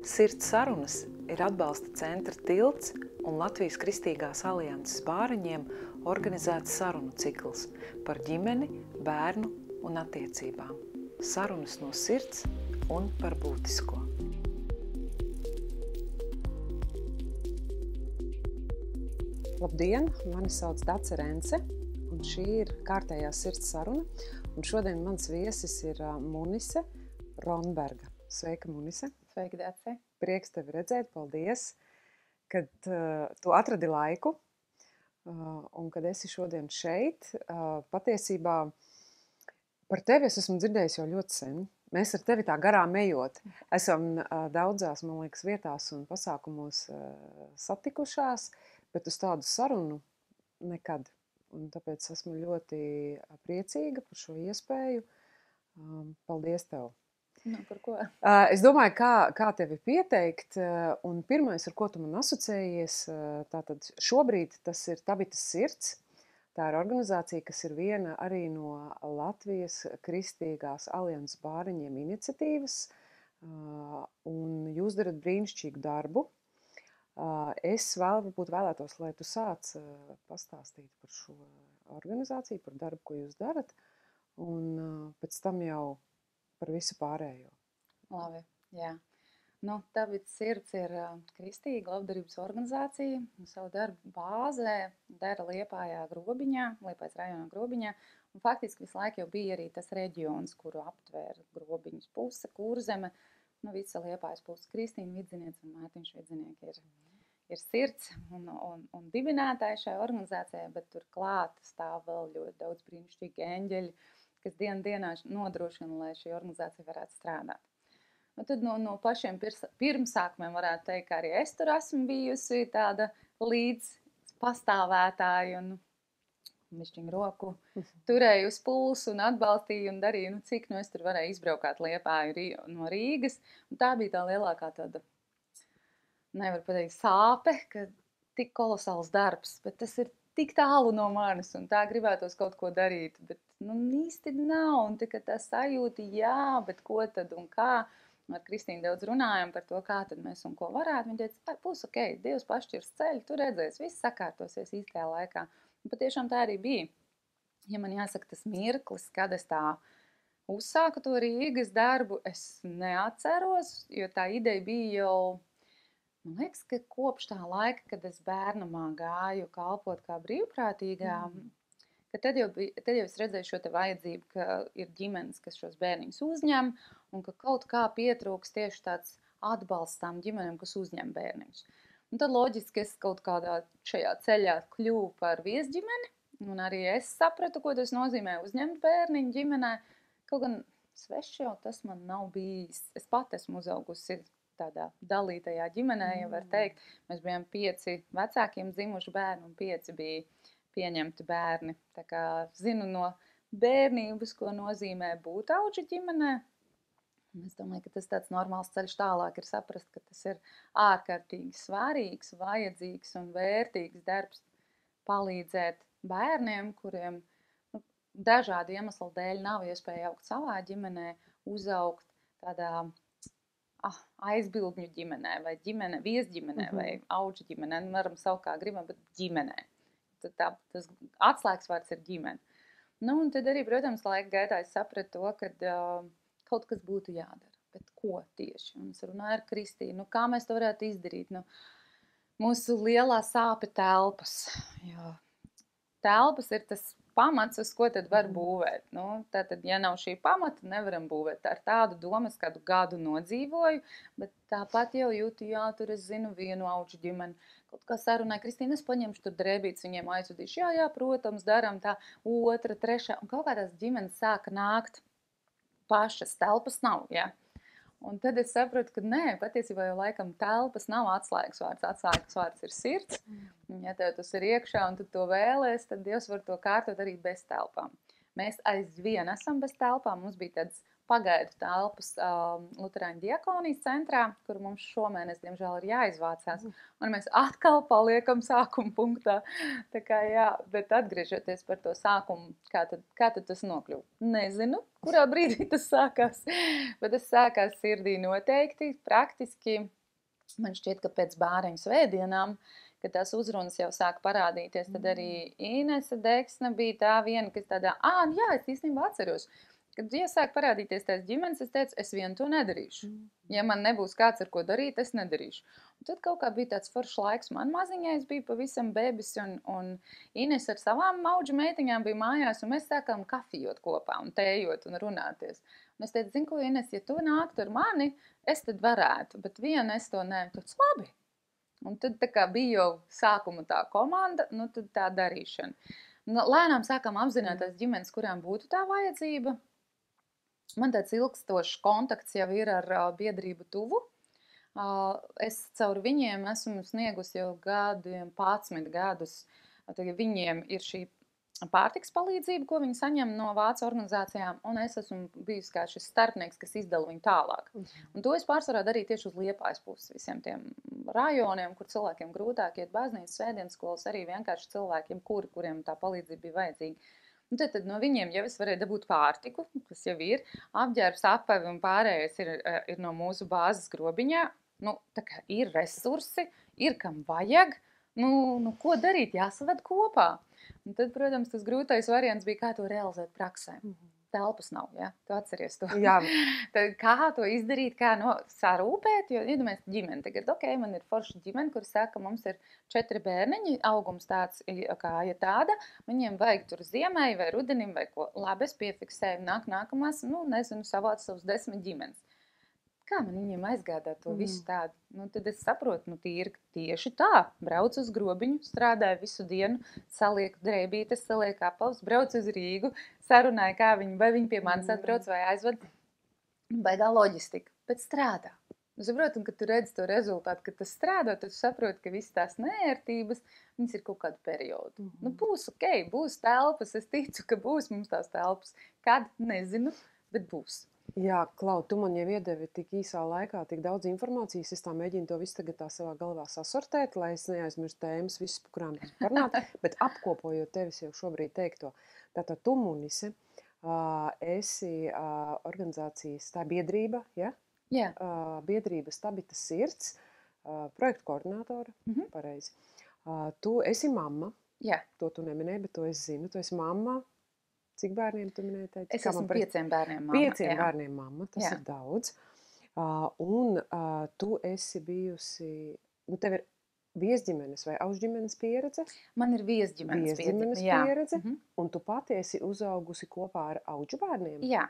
Sirds sarunas ir atbalsta centra tilts un Latvijas Kristīgās alianses bāriņiem organizēts sarunu cikls par ģimeni, bērnu un attiecībām. Sarunas no sirds un par būtisko. Labdien, mani sauc Dace Rence, un šī ir kārtējā sirds saruna. Un šodien mans viesis ir Munise Ronberga. Sveika, Munise! Sveiki, Dace! Prieks tevi redzēt, paldies, kad tu atradi laiku un kad esi šodien šeit. Patiesībā par tevi es esmu dzirdējis jau ļoti sen. Mēs ar tevi tā garām ejot esam daudzās, man liekas, vietās un pasākumos satikušās, bet uz tādu sarunu nekad. Un tāpēc esmu ļoti priecīga par šo iespēju. Paldies tev! Nu, par ko? Es domāju, kā tevi pieteikt, un pirmais, ar ko tu man asociējies, tātad šobrīd tas ir Tabitas sirds. Tā ir organizācija, kas ir viena arī no Latvijas Kristīgās alianses bāriņiem iniciatīvas, un jūs darat brīnišķīgu darbu. Es varbūt vēlētos, lai tu sāc pastāstīt par šo organizāciju, par darbu, ko jūs darat, un pēc tam jau par visu pārējo. Labi, jā. Nu, Tabitas sirds ir kristīga labdarības organizācija. Savu darbu bāzē dara Liepājā Grobiņā, Liepājas rajonā Grobiņā. Un faktiski visu laiku jau bija arī tas reģions, kuru aptvēra Grobiņas puse, Kurzeme, nu, visa Liepājas puse. Kristīna Vidziniece un Mārtiņš Vidzinieki ir sirds un dibinātāji šajā organizācijā, bet turklāt stāv vēl ļoti daudz brīnišķīgi eņģeļi, kas dienā nodrošina, lai šī organizācija varētu strādāt. Un tad no pašiem pirmsākumiem varētu teikt, ka arī es tur esmu bijusi tāda līdz pastāvētāja un mišķiņu roku turēju uz pulsu un atbalstīju un darīju, cik es tur varēju izbraukāt Liepāju no Rīgas. Un tā bija tā lielākā tāda, nevar pateikt, sāpe, ka tik kolosāls darbs, bet tas ir tik tālu no manis un tā gribētos kaut ko darīt, bet īsti nav, un tikai tā sajūta, jā, bet ko tad un kā. Ar Kristīnu daudz runājam par to, kā tad mēs un ko varētu. Viņa teica, būs ok, Dievs pašķirs ceļu, tu redzēsi, viss sakārtosies īstajā laikā. Un patiešām tā arī bija. Ja man jāsaka tas mirklis, kad es tā uzsāku to Rīgas darbu, es neatceros, jo tā ideja bija jau, man liekas, ka kopš tā laika, kad es bērnamā gāju kalpot kā brīvprātīgā, ka tad jau es redzēju šo te vajadzību, ka ir ģimenes, kas šos bērniņus uzņem, un ka kaut kā pietrūks tieši tāds atbalsts tām ģimenēm, kas uzņem bērniņus. Un tad loģiski es kaut kādā šajā ceļā kļuvu par viesģimeni, un arī es sapratu, ko tas nozīmē uzņemt bērniņu ģimenē. Kaut gan svešs jau tas man nav bijis. Es pat esmu uzaugusi tādā dalītajā ģimenē, ja var teikt. Mēs bijām 5 vecākiem dzimuši bērni un 5 bija pieņemti bērni. Tā kā zinu no bērnības, ko nozīmē būt auģa ģimenē. Es domāju, ka tas tāds normāls ceļš tālāk ir saprast, ka tas ir ārkārtīgi svarīgs, vajadzīgs un vērtīgs darbs palīdzēt bērniem, kuriem dažādu iemeslu dēļ nav iespēja augt savā ģimenē, uzaugt tādā aizbildņu ģimenē vai viesģimenē vai auģa ģimenē. Varam saukt kā gribam, bet ģimenē. Tas atslēgas vārds ir ģimene. Un tad arī, protams, laika gaitā es sapratu to, ka kaut kas būtu jādara. Bet ko tieši? Un es runāju ar Kristīnu, kā mēs to varētu izdarīt? Mūsu lielā sāpe telpas. Jo telpas ir tas pamats, uz ko tad var būvēt. Tātad, ja nav šī pamata, nevaram būvēt. Ar tādu domu es kādu gadu nodzīvoju, bet tāpat jau jūtu, jā, tur es zinu vienu auģu ģimeni. Kaut kā sarunāja, Kristīna, es paņemšu tur drēbītes, viņiem aizsūtīšu, jā, protams, daram tā, 2, 3, un kaut kā tās ģimenes sāka nākt pašas, telpas nav, jā. Un tad es sapratu, ka nē, patiesībā jau laikam telpas nav atslēgas vārds ir sirds. Ja tev tas ir iekšā un tu to vēlēs, tad Dievs var to kārtot arī bez telpām. Mēs aizvien esam bez telpām, mums bija tāds pagaidu telpas Luterāņu diakonijas centrā, kur mums šomēnes, diemžēl, ir jāizvācās. Un mēs atkal paliekam sākuma punktā. Tā kā, jā, bet atgriežoties par to sākumu, kā tad tas nokļuva? Nezinu, kurā brīdī tas sākās, bet tas sākās sirdī noteikti, praktiski. Man šķiet, ka pēc bāreņu svētdienām, kad tās uzrunas jau sāka parādīties, tad arī Inese Deksna bija tā viena, kas tādā, jā, es īstenībā atceros. Kad iesāk parādīties tās ģimenes, es teicu, es vien to nedarīšu. Ja man nebūs kāds, ar ko darīt, es nedarīšu. Un tad kaut kā bija tāds foršs laiks. Man maziņai es biju pavisam bebis, un Ines ar savām maudžu meitiņām bija mājās, un mēs sākām kafijot kopā un tējot un runāties. Un es teicu, zinu, ko, Ines, ja tu nāktu ar mani, es tad varētu, bet viena es to ne. Tāds labi. Un tad tā kā bija jau sākuma tā komanda, nu tad tā darīšana. Lēnām sākām apzināties ģimenes, kurām būtu tā vajadzība. Man tāds ilgstošs kontakts jau ir ar biedrību tuvu. Es caur viņiem esmu sniegusi jau 11 gadus. Tagad viņiem ir šī pārtiks palīdzība, ko viņi saņem no vācu organizācijām, un es esmu bijusi kā šis starpnieks, kas izdala viņu tālāk. Un to es pārsvarā darīju tieši uz Liepājas puses visiem tiem rajoniem, kur cilvēkiem grūtāk iet baznīcas, svētdienas skolas, arī vienkārši cilvēkiem, kuriem tā palīdzība bija vajadzīga. Un tad no viņiem jau es varēju dabūt pārtiku, kas jau ir, apģērbs, apavi un pārējais ir no mūsu bāzes grobiņā. Nu, tā kā ir resursi, ir kam vajag, nu ko darīt, jāsavad kopā. Un tad, protams, tas grūtais variants bija, kā to realizēt praksē. Telpas nav, ja? Tu atceries to. Jā. Tad kā to izdarīt, kā sarūpēt, jo iedomājies ģimeni. Tagad, man ir forša ģimene, kur saka, mums ir 4 bērniņi, augums tāds, kā ja tāda, viņiem vajag tur ziemai vai rudenim vai ko. Labi, es piefiksēju, nākamās, savāc savus 10 ģimenes. Kā man viņiem aizgādāt to visu tādu? Tad es saprotu, tieši tā. Braucu uz grobiņu, strādāju visu dienu, salieku drēbītes, salieku apavus, braucu uz Rīgu, sarunāju, vai viņi pie manis atbrauc vai aizved. Baigā loģistika, bet strādā. Saprotu, kad tu redzi to rezultātu, kad tas strādā, tad saproti, ka visas tās neērtības, viņas ir kaut kādu periodu. Būs ok, būs telpas, es ticu, ka būs mums tās telpas. Kad? Nezinu, bet būs. Jā, Klau, tu man jau iedevi tik īsā laikā tik daudz informācijas, es tā mēģinu to visu tagad tā savā galvā sasortēt, lai es neaizmirstu tēmas visas, par kurām mēs parunāt, bet apkopojot tevis jau šobrīd teikto. Tātad tu, Munise, esi organizācijas, tā biedrība, ja? Jā. Biedrības Tabitas sirds, projektu koordinātora, pareizi. Tu esi mamma, Jā. To tu neminēji, bet to es zinu, tu esi mamma. Cik bērniem tu minēji? Es esmu 5 bērniem mamma. 5 bērniem mamma, tas ir daudz. Un tu esi bijusi, tev ir viesģimenes vai aužģimenes pieredze? Man ir viesģimenes pieredze, un tu pati esi uzaugusi kopā ar auģu bērniem? Jā.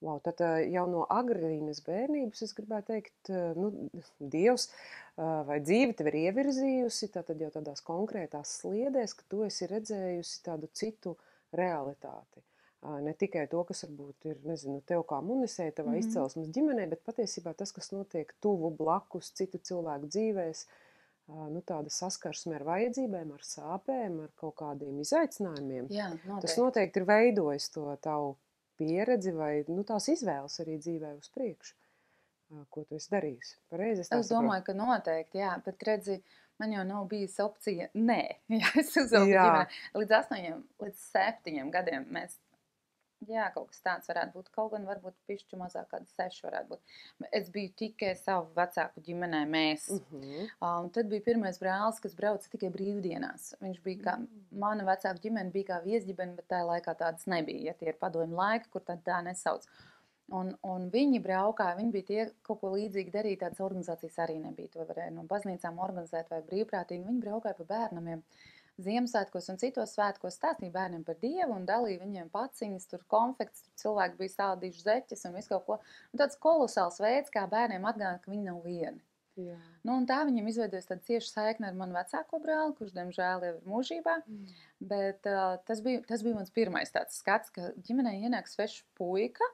Wow, tad jau no agrīnas bērnības, es gribētu teikt, Dievs vai dzīve tev ir ievirzījusi, tad jau tādās konkrētās sliedēs, ka tu esi redzējusi tādu citu realitāti. Ne tikai to, kas varbūt ir, tev kā Munisei, tavā izcelsmes ģimenē, bet patiesībā tas, kas notiek tuvu blakus citu cilvēku dzīvēs, tāda saskarsme ar vajadzībēm, ar sāpēm, ar kaut kādiem izaicinājumiem. Jā, noteikti. Tas noteikti ir veidojis to tavu pieredzi vai tās izvēles arī dzīvē uz priekšu, ko tu esi darījusi. Pareizi, es domāju, ka noteikti, jā, bet redzi, man jau nav bijusi opcija, nē, ja es uzaugu ģimene. Līdz 8, līdz 7 gadiem mēs, kaut kas tāds varētu būt, kaut gan varbūt pišķi mazāk, kādi 6 varētu būt. Es biju tikai savu vecāku ģimenē, mēs. Un tad bija pirmais brālis, kas brauca tikai brīvdienās. Viņš bija kā, mana vecāka ģimene bija kā viesģimene, bet tajā laikā tādas nebija, ja tie ir padomju laiki, kur tad tā nesauc. Un viņi braukāja, viņi bija tie, kaut ko līdzīgi darīja, tādas organizācijas arī nebija. To varēja no baznīcām organizēt vai brīvprātīgi. Viņi braukāja pa bērnamiem Ziemassvētkos un citos svētkos, stāstīja bērniem par Dievu un dalīja viņiem paciņas, tur konfekts, tur cilvēki bija saldījuši zeķes un visu kaut ko. Un tāds kolosāls veids, kā bērniem atgādāt, ka viņi nav vieni. Jā. Un tā viņam izveidojas tāda cieša saikne ar manu vecāko brāli, kurš, diemžēl, jau ir mūžībā. Bet tas bija mans pirmais tāds skats, ka ģimenē ienāk svešs puika,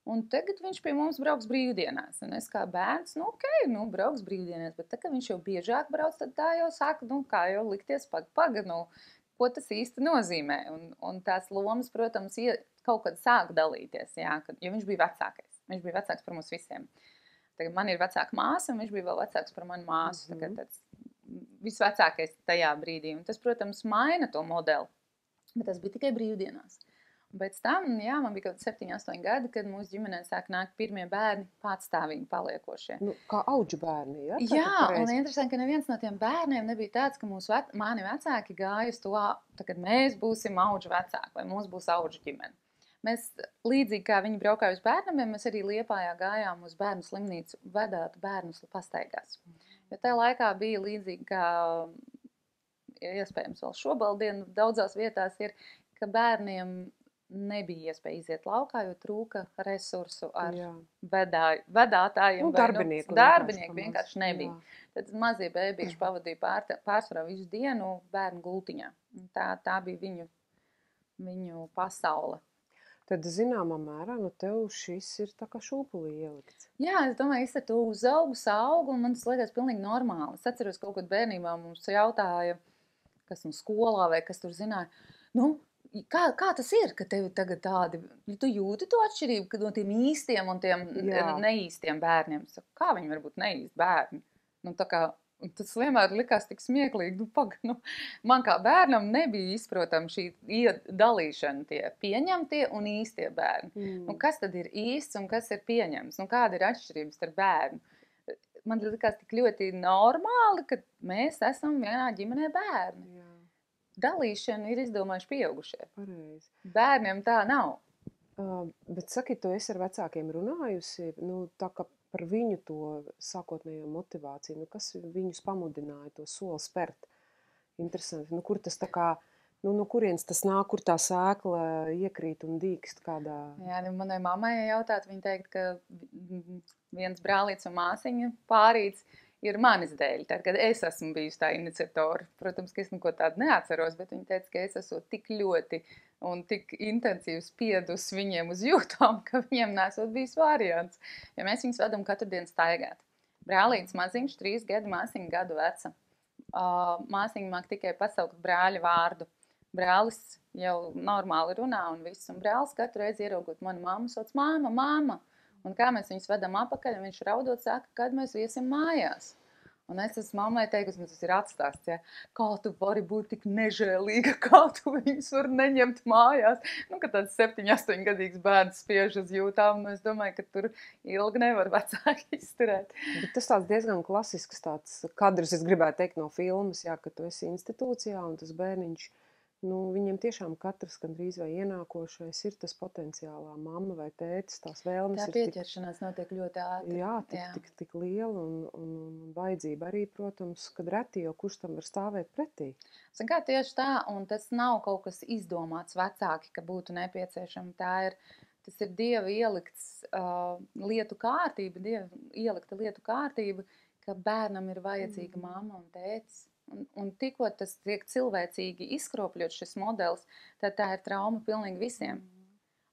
un tagad viņš pie mums brauks brīvdienās. Un es kā bērns, brauks brīvdienās, bet tā, ka viņš jau biežāk brauc, tad tā jau saka, kā jau likties, paga, ko tas īsti nozīmē. Un tās lomas, protams, kaut kad sāk dalīties, jā, jo viņš bija vecākais. Viņš bija vecāks par mums visiem. Tagad man ir vecāka māsa, un viņš bija vēl vecāks par manu māsu. Tagad tāds visvecākais tajā brīdī. Un tas, protams, maina to modeli. Bet tas bija tikai brīvdienās. Un pēc tam, jā, man bija kaut 7, 8 gadi, kad mūsu ģimenē sāk nākt pirmie bērni patstāvīgi paliekošie. Nu, kā auģu bērni, ja? Jā, un interesanti, ka neviens no tiem bērniem nebija tāds, ka mani vecāki gāja uz to, kad mēs būsim auģu vecāki, vai mums būs auģu ģimene. Mēs, līdzīgi kā viņi braukāja uz bērnamiem, mēs arī Liepājā gājām uz bērnu slimnīcu, vedāt bērnus pastaigās. Jo tajā laikā bija līdzīgi, kā iespējams vēl šobaldien daudzās vietās ir, ka bērniem nebija iespēja iziet laukā, jo trūka resursu ar vedātājiem. Nu, darbinieku vienkārši nebija. Tad mazie bēbīši pavadīja pārsvarā visu dienu bērnu gultiņā. Tā bija viņu pasaule. Tad, zināmā mērā, nu tev šis ir tā kā šūpulī ielikts. Jā, es domāju, es tu uzaugu, saugu, un man tas liekas pilnīgi normāli. Es atceros, kaut kad bērnībā mums jautāja, kas mums skolā vai kas tur zināja, nu, kā tas ir, ka tevi tagad tādi, tu jūti to atšķirību no tiem īstiem un tiem neīstiem bērniem? Kā viņi var būt neīsti bērni? Nu, tā kā, tas vienmēr likās tik smieklīgi. Man kā bērnam nebija izprotam šī dalīšana tie pieņemtie un īstie bērni. Nu, kas tad ir īsts un kas ir pieņems? Nu, kāda ir atšķirības starp bērnu? Man likās tik ļoti normāli, ka mēs esam vienā ģimenē bērni. Jā. Dalīšana ir izdomājuši pieaugušie. Pareizi. Bērniem tā nav. Bet saki, tu esi ar vecākiem runājusi, nu, tā kā par viņu to sākotnējo motivāciju, nu, kas viņus pamudināja to soli spērt? Interesanti, nu, kur tas tā kā, nu, no kurienes tas nāk, kur tā sēkla iekrīt un dīkst kādā? Jā, manai mammai jautāt, viņa teikt, ka viens brālīts un māsiņa pārīts ir manis dēļ, tad, kad es esmu bijusi tā iniciatora. Protams, ka es neko tādu neatceros, bet viņa teica, ka es esmu tik ļoti un tik intensīvi spiedus viņiem uz jūtām, ka viņiem nesot bijis variants. Ja mēs viņus vedam katru dienu staigāt. Brālīts maziņš, 3 gadi, māsiņa gadu veca. Māsiņa māk tikai pasaukt brāļa vārdu. Brālis jau normāli runā un viss. Un brālis katru reizi ieraugot manu mammu, sauc māma, māma. Un kā mēs viņus vedam apakaļ, un viņš raudot saka, kad mēs viesim mājās. Un es esmu mammai teikusi, tas ir atstāsts, ja? Kā tu vari būt tik nežēlīga, kā tu viņus var neņemt mājās. Nu, ka tāds 7, 8 gadīgs bērns spiež uz jūtām, un es domāju, ka tur ilgi nevar vecāki izturēt. Bet tas tāds diezgan klasisks tāds kadrs, es gribētu teikt no filmas, jā, ka tu esi institūcijā, un tas bērniņš, nu, viņiem tiešām katrs gandrīz vai ienākošais ir tas potenciālā mamma vai tētis, tās vēlmes tā pieķeršanās notiek ļoti ātri. Jā, tik liela un vajadzība arī, protams, kad reti jau kurš tam var stāvēt pretī. Zin kā, tieši tā, un tas nav kaut kas izdomāts vecāki, ka būtu nepieciešama. Tas ir Dieva ielikts lietu kārtība, Dieva ielikta lietu kārtība, ka bērnam ir vajadzīga mamma un tētis. Un tikko tas tiek cilvēcīgi izkropļot šis modelis, tad tā ir trauma pilnīgi visiem.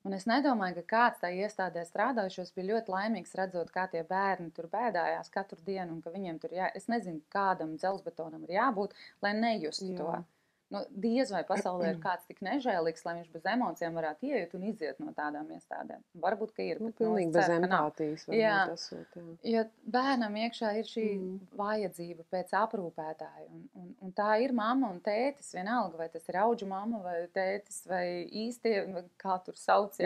Un es nedomāju, ka kāds tā iestādē strādājušos bija ļoti laimīgs redzot, kā tie bērni tur bēdājās katru dienu un ka viņiem tur es nezinu, kādam dzelzbetonam ir jābūt, lai nejustu to. Nu, diez vai pasaulē ir kāds tik nežēlīgs, lai viņš bez emocijām varētu ieiet un iziet no tādām iestādēm. Varbūt, ka ir. Nu, pilnīgi bez empātijas. Jo bērnam iekšā ir šī vajadzība pēc aprūpētāja. Un tā ir mamma un tētis, vienalga, vai tas ir auģu mamma vai tētis vai īstie, kā tur sauc,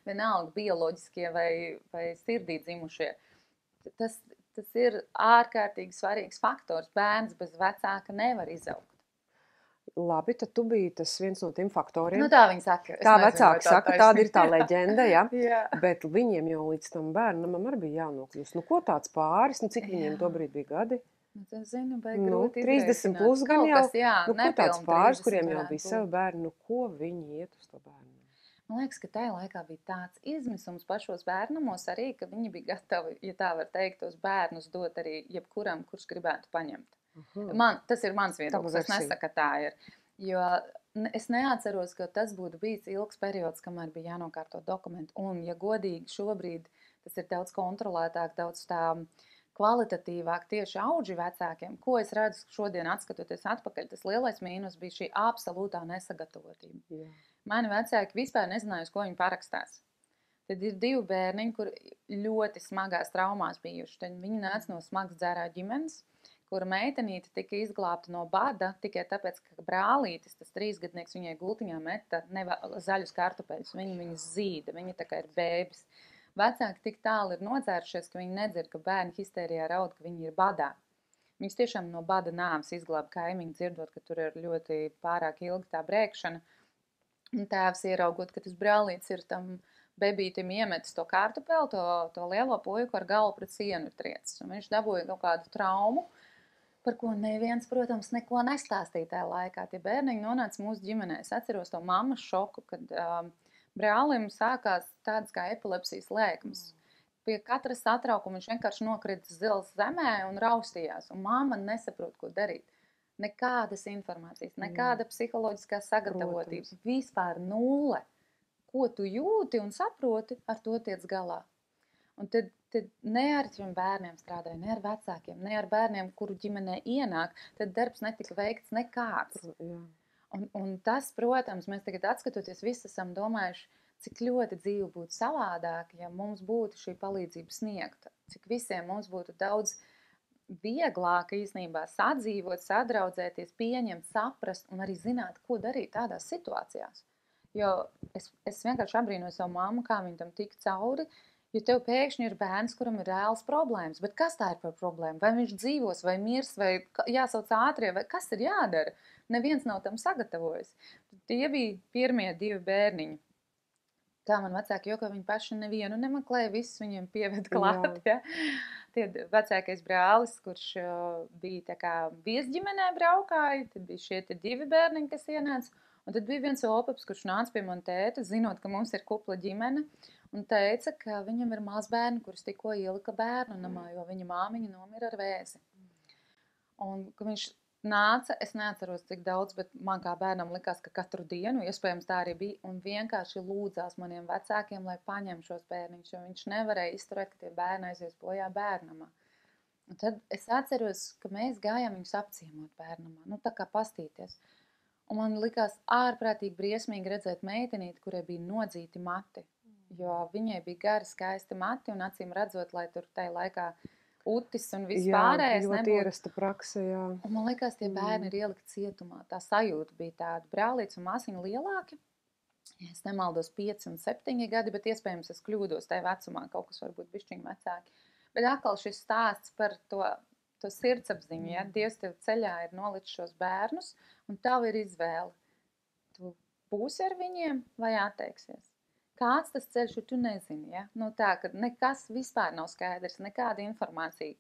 vienalga bioloģiskie vai sirdī dzimušie. Tas ir ārkārtīgi svarīgs faktors. Bērns bez vecāka nevar izaugt. Labi, tad tu biji tas viens no tiem faktoriem. Nu, tā viņi saka. Tā vecāki saka, tāda ir tā leģenda, ja? Bet viņiem jau līdz tam bērnam arī bija jānokļūst. Nu, ko tāds pāris, nu, cik viņiem tobrīd bija gadi? Nu, zinu, grūti 30 plus gan jau. Nu, ko tāds pāris, kuriem jau bija savi bērni, nu, ko viņi iet uz to bērnu? Man liekas, ka tajā laikā bija tāds izmisums pašos bērnamos arī, ka viņi bija gatavi, ja tā var teikt, tos bērnus dot arī jebkuram, kurš gribētu paņemt. Tas ir mans viedoklis, es nesaku, ka tā ir. Jo es neatceros, ka tas būtu bijis ilgs periods, kamēr bija jānokārto dokumenti. Un, ja godīgi, šobrīd tas ir daudz kontrolētāk, daudz tā kvalitatīvāk tieši auģi vecākiem. Ko es redzu šodien atskatoties atpakaļ, tas lielais mīnus bija šī absolūtā nesagatavotība. Mani vecāki vispār nezināja, uz ko viņi parakstās. Tad ir 2 bērniņi, kur ļoti smagās traumās bijuši. Tad viņi nāca no smagas dzērā ģimenes, kura meitenīte tika izglābta no bada tikai tāpēc, ka brālītis, tas 3-gadnieks, viņai gultiņā meta zaļus kartupeļus. Viņas zīda, viņa tā kā ir bēbis. Vecāki tik tālu ir nodzērušies, ka viņi nedzird, ka bērni histērijā raud, ka viņi ir badā. Viņas tiešām no bada nāves izglāba kaimiņu, dzirdot, ka tur ir ļoti pārāk ilga tā brēkšana. Un tēvs ieraugot, ka tas brālītis ir tam bebītim iemetis to kartupeli, to lielo puiku ar galvu pret sienu triecis. Un viņš dabūja kaut kādu traumu, par ko neviens, protams, neko nestāstīja tajā laikā. Tie bērniņi nonāca mūsu ģimenē. Es atceros to mammas šoku, kad brālim sākās tādas kā epilepsijas lēkmes. Pie katra satraukuma viņš vienkārši nokrita zils zemē un raustījās. Un mamma nesaprot, ko darīt. Nekādas informācijas, nekāda psiholoģiskā sagatavotības, vispār nulle. Ko tu jūti un saproti, ar to tiec galā. Un tad ne ar šiem bērniem strādāja, ne ar vecākiem, ne ar bērniem, kuru ģimenē ienāk, tad darbs netika veikts nekāds. Un tas, protams, mēs tagad atskatoties, visi esam domājuši, cik ļoti dzīve būtu savādāka, ja mums būtu šī palīdzība sniegta. Cik visiem mums būtu daudz vieglāk īstenībā sadzīvot, sadraudzēties, pieņemt, saprast un arī zināt, ko darīt tādās situācijās. Jo es vienkārši abrīnoju savu mammu, kā viņa tam tika cauri, jo tev pēkšņi ir bērns, kuram ir reāls problēmas. Bet kas tā ir par problēmu? Vai viņš dzīvos, vai mirs, vai jāsauc ātrie, vai kas ir jādara? Neviens nav tam sagatavojis. Tie bija pirmie 2 bērniņi. Tā man vecāki joko, viņi paši nevienu nemeklēja, visus viņiem pieved klāt. Ja? Tie vecākais brālis, kurš bija tā kā viesģimenē braukāja, tad bija šie 2 bērniņi, kas ienāca. Un tad bija viens opaps, kurš nāca pie man tēta, zinot, ka mums ir kupla ģimene, un teica, ka viņam ir mazbērni, kurus tikko ielika bērnu namā, jo viņa māmiņa nomira ar vēzi. Un, ka viņš nāca, es neatceros cik daudz, bet man kā bērnam likās, ka katru dienu, iespējams tā arī bija, un vienkārši lūdzās maniem vecākiem, lai paņem šos bērniņus, jo viņš nevarēja izturēt, ka tie bērni aizies bojā bērnamā. Un tad es atceros, ka mēs gājām viņus apciemot bērnamā, tā kā pastīties. Un man likās ārprātīgi briesmīgi redzēt meitenīti, kurai bija nodzīti mati, jo viņai bija gari skaisti mati, un acīm redzot, lai tur tajā laikā utis un vispārējais nebūtu. Jā, ierasta prakse, jā. Un man likās, tie bērni ir ielikt cietumā. Tā sajūta bija tāda. Brālīts un māsiņa lielāki, ja es nemaldos 5 un 7 gadi, bet iespējams es kļūdos tajā vecumā, kaut kas varbūt bišķiņ vecāki. Bet atkal šis stāsts par to sirdsapziņu, ja? Dievs tev ceļā ir nolicis šos bērnus, un tev ir izvēle. Tu būsi ar viņiem vai atteiksies? Kāds tas ceļš, jo tu nezini, ja? Tā, ka nekas vispār nav skaidrs, nekāda informācija.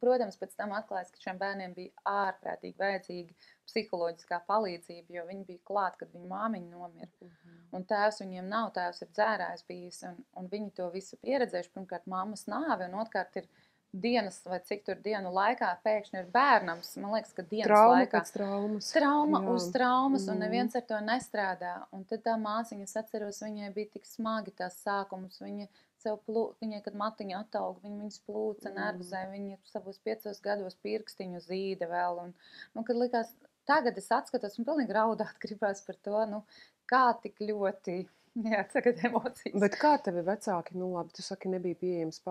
Protams, pēc tam atklājas, ka šiem bērniem bija ārprātīgi vajadzīga psiholoģiskā palīdzība, jo viņi bija klāt, kad viņa māmiņa nomira. Un tēvs viņiem nav, tēvs ir dzērājs bijis, un viņi to visu pieredzējuši. Pirmkārt, mammas nāve, un otrkārt ir dienas vai cik tur dienu laikā pēkšņi ir bērnams. Man liekas, ka dienas laikā. Trauma uz traumas, un neviens ar to nestrādā. Un tad tā māsiņa, es atceros, viņai bija tik smagi tās sākumus. Viņai, kad matiņa atauga, viņas plūca nervzē, viņa savos 5 gados pirkstiņu zīda vēl. Un kad likās, tagad es atskatos un pilnīgi raudāt gribās par to, kā tik ļoti... Jā, tagad emocijas. Bet kā tevi vecāki, labi, tu saki, nebija pieejams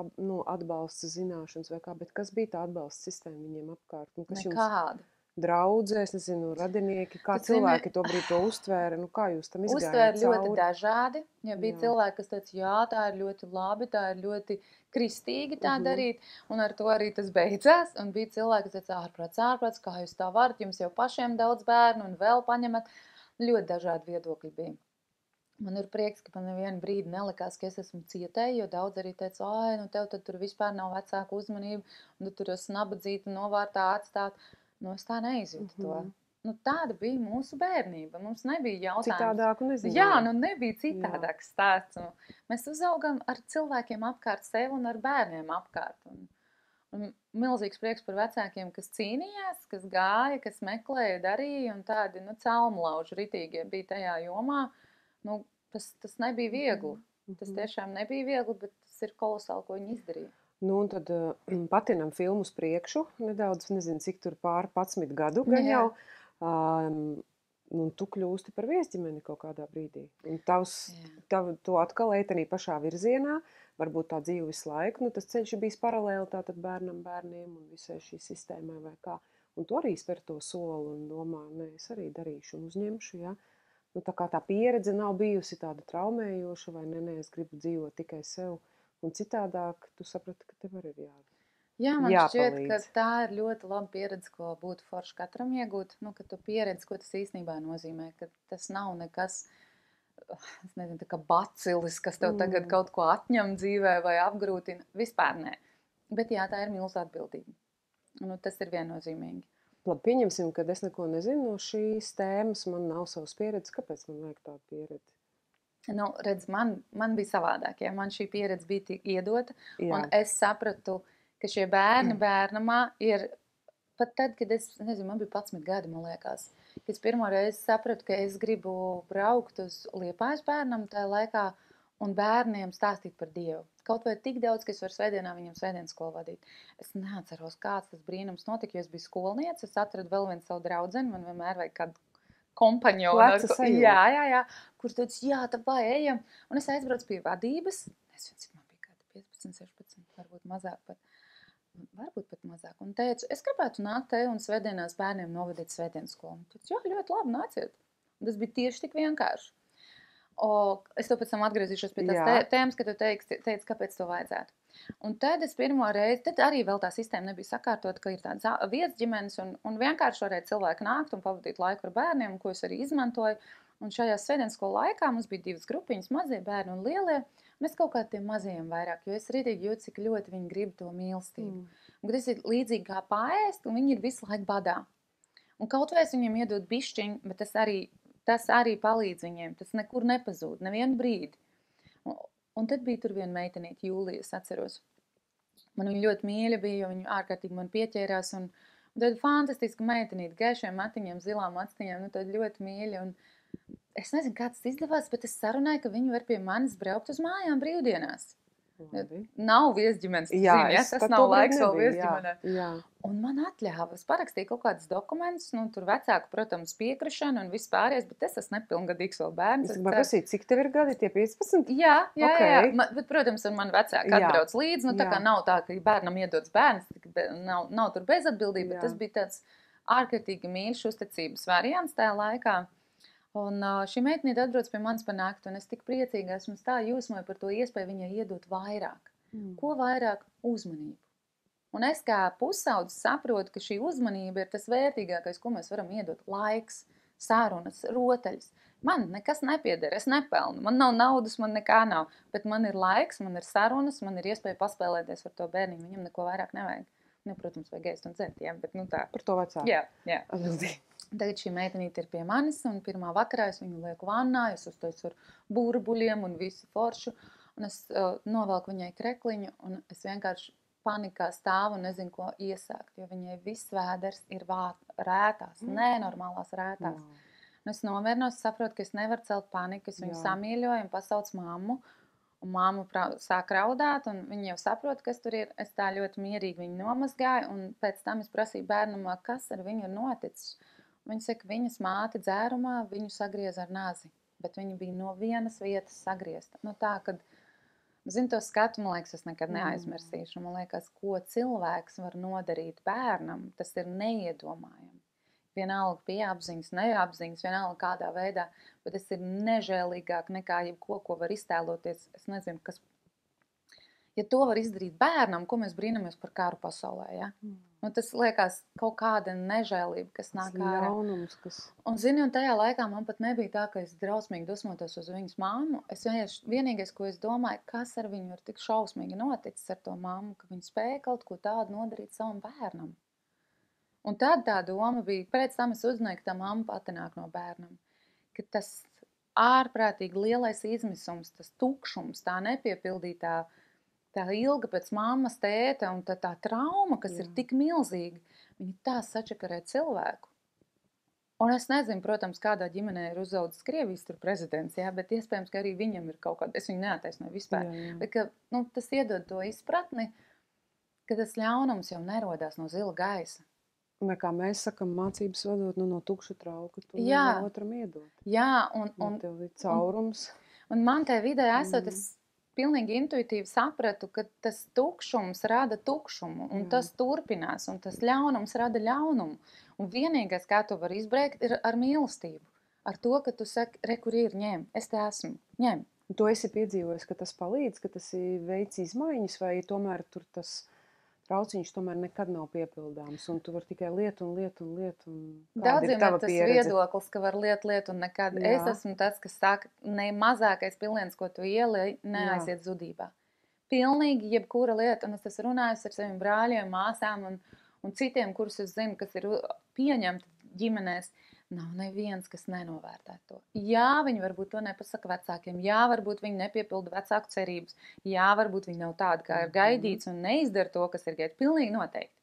atbalsts, zināšanas vai kā, bet kas bija tā atbalsta sistēma viņiem apkārt? Kas nekāda. Draudzē, es nezinu, radinieki, kā cilvēki to brīdi to uztvēra, kā jūs tam izgājāt cauri? Uztvēra ļoti cauri? Dažādi, ja bija cilvēki, kas teica, jā, tā ir ļoti labi, tā ir ļoti kristīgi tā darīt, un ar to arī tas beidzās, un bija cilvēki, kas teica, ārprāts, kā jūs tā varat, jums jau pašiem daudz bērnu un vēl paņemat, ļoti dažādi viedokļi bija. Man ir prieks, ka man nevienu brīdi nelikās, ka es esmu cietēji, jo daudz arī teica, tev tad tur vispār nav vecāku uzmanību, un tu tur esi nabadzīta, novārtā atstāt. Es tā neizjūtu to. Tāda bija mūsu bērnība. Mums nebija jautājums. Citādāku nezinu. Jā, nebija citādāks stāsts. Mēs uzaugam ar cilvēkiem apkārt sev un ar bērniem apkārt. Un milzīgs prieks par vecākiem, kas cīnījās, kas gāja, kas meklēja, darīja, un tādi, celmlauži ritīgie bija tajā jomā. Tas nebija viegli. Tas tiešām nebija viegli, bet tas ir kolosāli, ko viņi izdarīja. Un tad patinam filmu uz priekšu nedaudz, nezinu, cik tur pār 11 gadu gan jau. un tu kļūsti par viesģimeni kaut kādā brīdī. Un tu atkal ej pašā virzienā, varbūt tā dzīve visu laiku, nu tas ceļš ir bijis paralēli tātad bērniem un visai šī sistēmai vai kā. Un tu arī spēr to soli un domā, nē, es arī darīšu un uzņemšu, ja. Nu, tā kā tā pieredze nav bijusi tāda traumējoša, vai nē, es gribu dzīvot tikai sev un citādāk, tu saprati, ka tev arī ir Jā, man šķiet, ka jāpalīdz. tā ir ļoti laba pieredze, ko būtu forši katram iegūt. Nu, ka tu pieredzi, ko tas īstenībā nozīmē, ka tas nav nekas, es nezinu, tā kā bacilis, kas tev tagad kaut ko atņem dzīvē vai apgrūtina. Vispār nē. Bet jā, tā ir milzu atbildība. Nu, tas ir viennozīmīgi. Labi, pieņemsim, ka es neko nezinu no šīs tēmas, man nav savas pieredzes. Kāpēc man vajag tādu pieredzi? Nu, redz, man bija savādāk, ja man šī pieredze bija tik iedota, Jā. un es sapratu, ka šie bērni bērnamā ir, pat tad, kad es, nezinu, man bija 11 gadi, man liekas, kad es pirmo reizi sapratu, ka es gribu braukt uz Liepājas bērnam tajā laikā un bērniem stāstīt par Dievu. Kaut vai tik daudz, ka es varu svētdienā viņam svētdienas skolu vadīt. Es neatceros, kāds tas brīnums notika, jo es biju skolniece, es atradu vēl vienu savu draudzeni, man vienmēr vajag kādu kompanjonu. Jā, kur teica, jā, tā vai ejam. Un es aizbraucu pie vadības. Es viņu, cik man bija kādi 15, 16, varbūt mazāk pat mazāk. Un teicu, es gribētu nākt te un svētdienās bērniem novadīt svētdienas skolu. Teicu, jā, ļoti labi, nāciet. Un tas bija tieši tik vienkārši. Es to pēc tam atgriezīšos pie tās tēmas, ka tu teici, kāpēc to vajadzētu. Un tad es pirmo reizi, tad arī vēl tā sistēma nebija sakārtot, ka ir tādas vietas ģimenes un vienkārši varēja cilvēki nākt un pavadīt laiku ar bērniem, ko es arī izmantoju. Un šajā svētdienas skolu laikā mums bija 2 grupiņas, mazie bērni un lielie. Un es kaut kā tiem mazajiem vairāk, jo es rītīgi jūtu, cik ļoti viņi grib to mīlestību. Un tas ir līdzīgi kā paēst, un viņi ir visu laiku badā. Un kaut vai es viņiem iedod bišķiņu, bet tas arī palīdz viņiem. Tas nekur nepazūd, nevienu brīdi. Un tad bija tur viena meitenīte, Jūlija, es atceros. Man viņa ļoti mīļa bija, jo viņa ārkārtīgi man pieķērās. Un tad fantastiska meitenīte, gaišiem matiņiem, zilām actiņām, nu tad ļoti mīļa. Un es nezinu, kā tas izdevās, bet es sarunāju, ka viņi var pie manis braukt uz mājām brīvdienās. Labi. Nav viesģimenes, tas nav laiks vēl viesģimenē. Un man atļāva, es parakstīju kaut kādus dokumentus, nu, tur vecāku, protams, piekrišanu un viss pārējais, bet es esmu nepilngadīgs vēl bērns. Es gribēju prasīt, cik tev ir gadi, tie 15? Jā. Bet, protams, un man vecāki atbrauc līdzi, nu, tā kā nav tā, ka bērnam iedots bērns, nav tur bezatbildība, bet tas bija tāds ārkārtīgi mīļš uzticības variants tajā laikā. Un šī meitnīte atbrauc pie manis par nakti, un es tik priecīgi esmu tā jūsmoju par to iespēju viņai iedot vairāk. Ko vairāk? Uzmanību. Un es kā pusaudzis saprotu, ka šī uzmanība ir tas vērtīgākais, ko mēs varam iedot. Laiks, sarunas, rotaļas. Man nekas nepieder, es nepelnu, man nav naudas, man nekā nav, bet man ir laiks, man ir sarunas, man ir iespēja paspēlēties ar to bērniņu, viņam neko vairāk nevajag. Nu, protams, vajag ēst un dzert, jā, bet nu tā. Par to vecāku. Jā. Tagad šī meitenīte ir pie manis, un pirmā vakarā es viņu lieku vannā, es uztaisu ar burbuļiem un visu foršu, un es novelku viņai krekliņu, un es vienkārši panikā stāvu un nezinu, ko iesākt, jo viņai viss vēders ir rētās, nenormālās rētās. Un es nomiernos, saprotu, ka es nevaru celt paniku, es viņu samīļoju un pasaucu mammu, un mamma sāk raudāt, un viņa jau saprot, kas tur ir. Es tā ļoti mierīgi viņu nomazgāju, un pēc tam es prasīju bērnumā, kas ar viņu ir noticis. Viņa saka, viņas māte dzērumā viņu sagriez ar nazi, bet viņa bija no vienas vietas sagriezta. Nu tā, kad, zinu, to skatu, man liekas, es nekad neaizmirsīšu. Man liekas, ko cilvēks var nodarīt bērnam, tas ir neiedomājami. Vienalga pie apziņas, neapziņas, vienalga kādā veidā, bet tas ir nežēlīgāk nekā jebko, ko var iztēloties. Es nezinu, kas... Ja to var izdarīt bērnam, ko mēs brīnamies par kāru pasaulē, ja? Nu, tas liekas kaut kāda nežēlība, kas nāk ārā. Jaunums, kas... Un, zini, un tajā laikā man pat nebija tā, ka es drausmīgi dusmotos uz viņas mammu. Es vienīgais, ko es domāju, kas ar viņu ir tik šausmīgi noticis ar to mammu, ka viņa spēja kaut ko tādu nodarīt savam bērnam. Un tad tā doma bija, pēc tam es uzzināju, ka tā mamma pati nāk no bērnam. Ka tas ārprātīgi lielais izmisums, tas tukšums, tā nepiepildītā, tā ilga pēc mammas, tēta un tā trauma, kas ir tik milzīga, viņa tā sačakarē cilvēku. Un es nezinu, protams, kādā ģimenē ir uzaudzis Krievijas tur prezidents, jā, bet iespējams, ka arī viņam ir kaut kāda, es viņu neataisnoju vispār, bet ka, nu, tas iedod to izpratni, ka tas ļaunums jau nerodās no zila gaisa. Vai kā mēs sakam, mācības vadot no tukša trauka, tu Jā. nevari otram iedot. Jā, Tev ir caurums. Un man tajā vidē esot, es pilnīgi intuitīvi sapratu, ka tas tukšums rada tukšumu, un tas turpinās, un tas ļaunums rada ļaunumu. Un vienīgais, kā to var izbrēkt, ir ar mīlestību. Ar to, ka tu saki, re, kur ir, ņem, es te esmu, ņem. Tu esi piedzīvojis, ka tas palīdz, ka tas veic izmaiņas, vai tomēr tur tas trauciņš tomēr nekad nav piepildāms, un tu vari tikai lietu. Daudziem ir tas viedoklis, ka var lietu un nekad. Jā. Es esmu tas, kas saka, ne mazākais piliens, ko tu ielēji, neaiziet zudībā. Pilnīgi jebkura lieta, un es esmu runājis ar saviem brāļiem, māsām un citiem, kurus es zinu, kas ir pieņemti ģimenēs, nav neviens, kas nenovērtē to. Jā, viņi varbūt to nepasaka vecākiem, jā, varbūt viņi nepiepilda vecāku cerības, jā, varbūt viņi nav tādi, kā ir gaidīts un neizdara to, kas ir gaidīts, pilnīgi noteikti.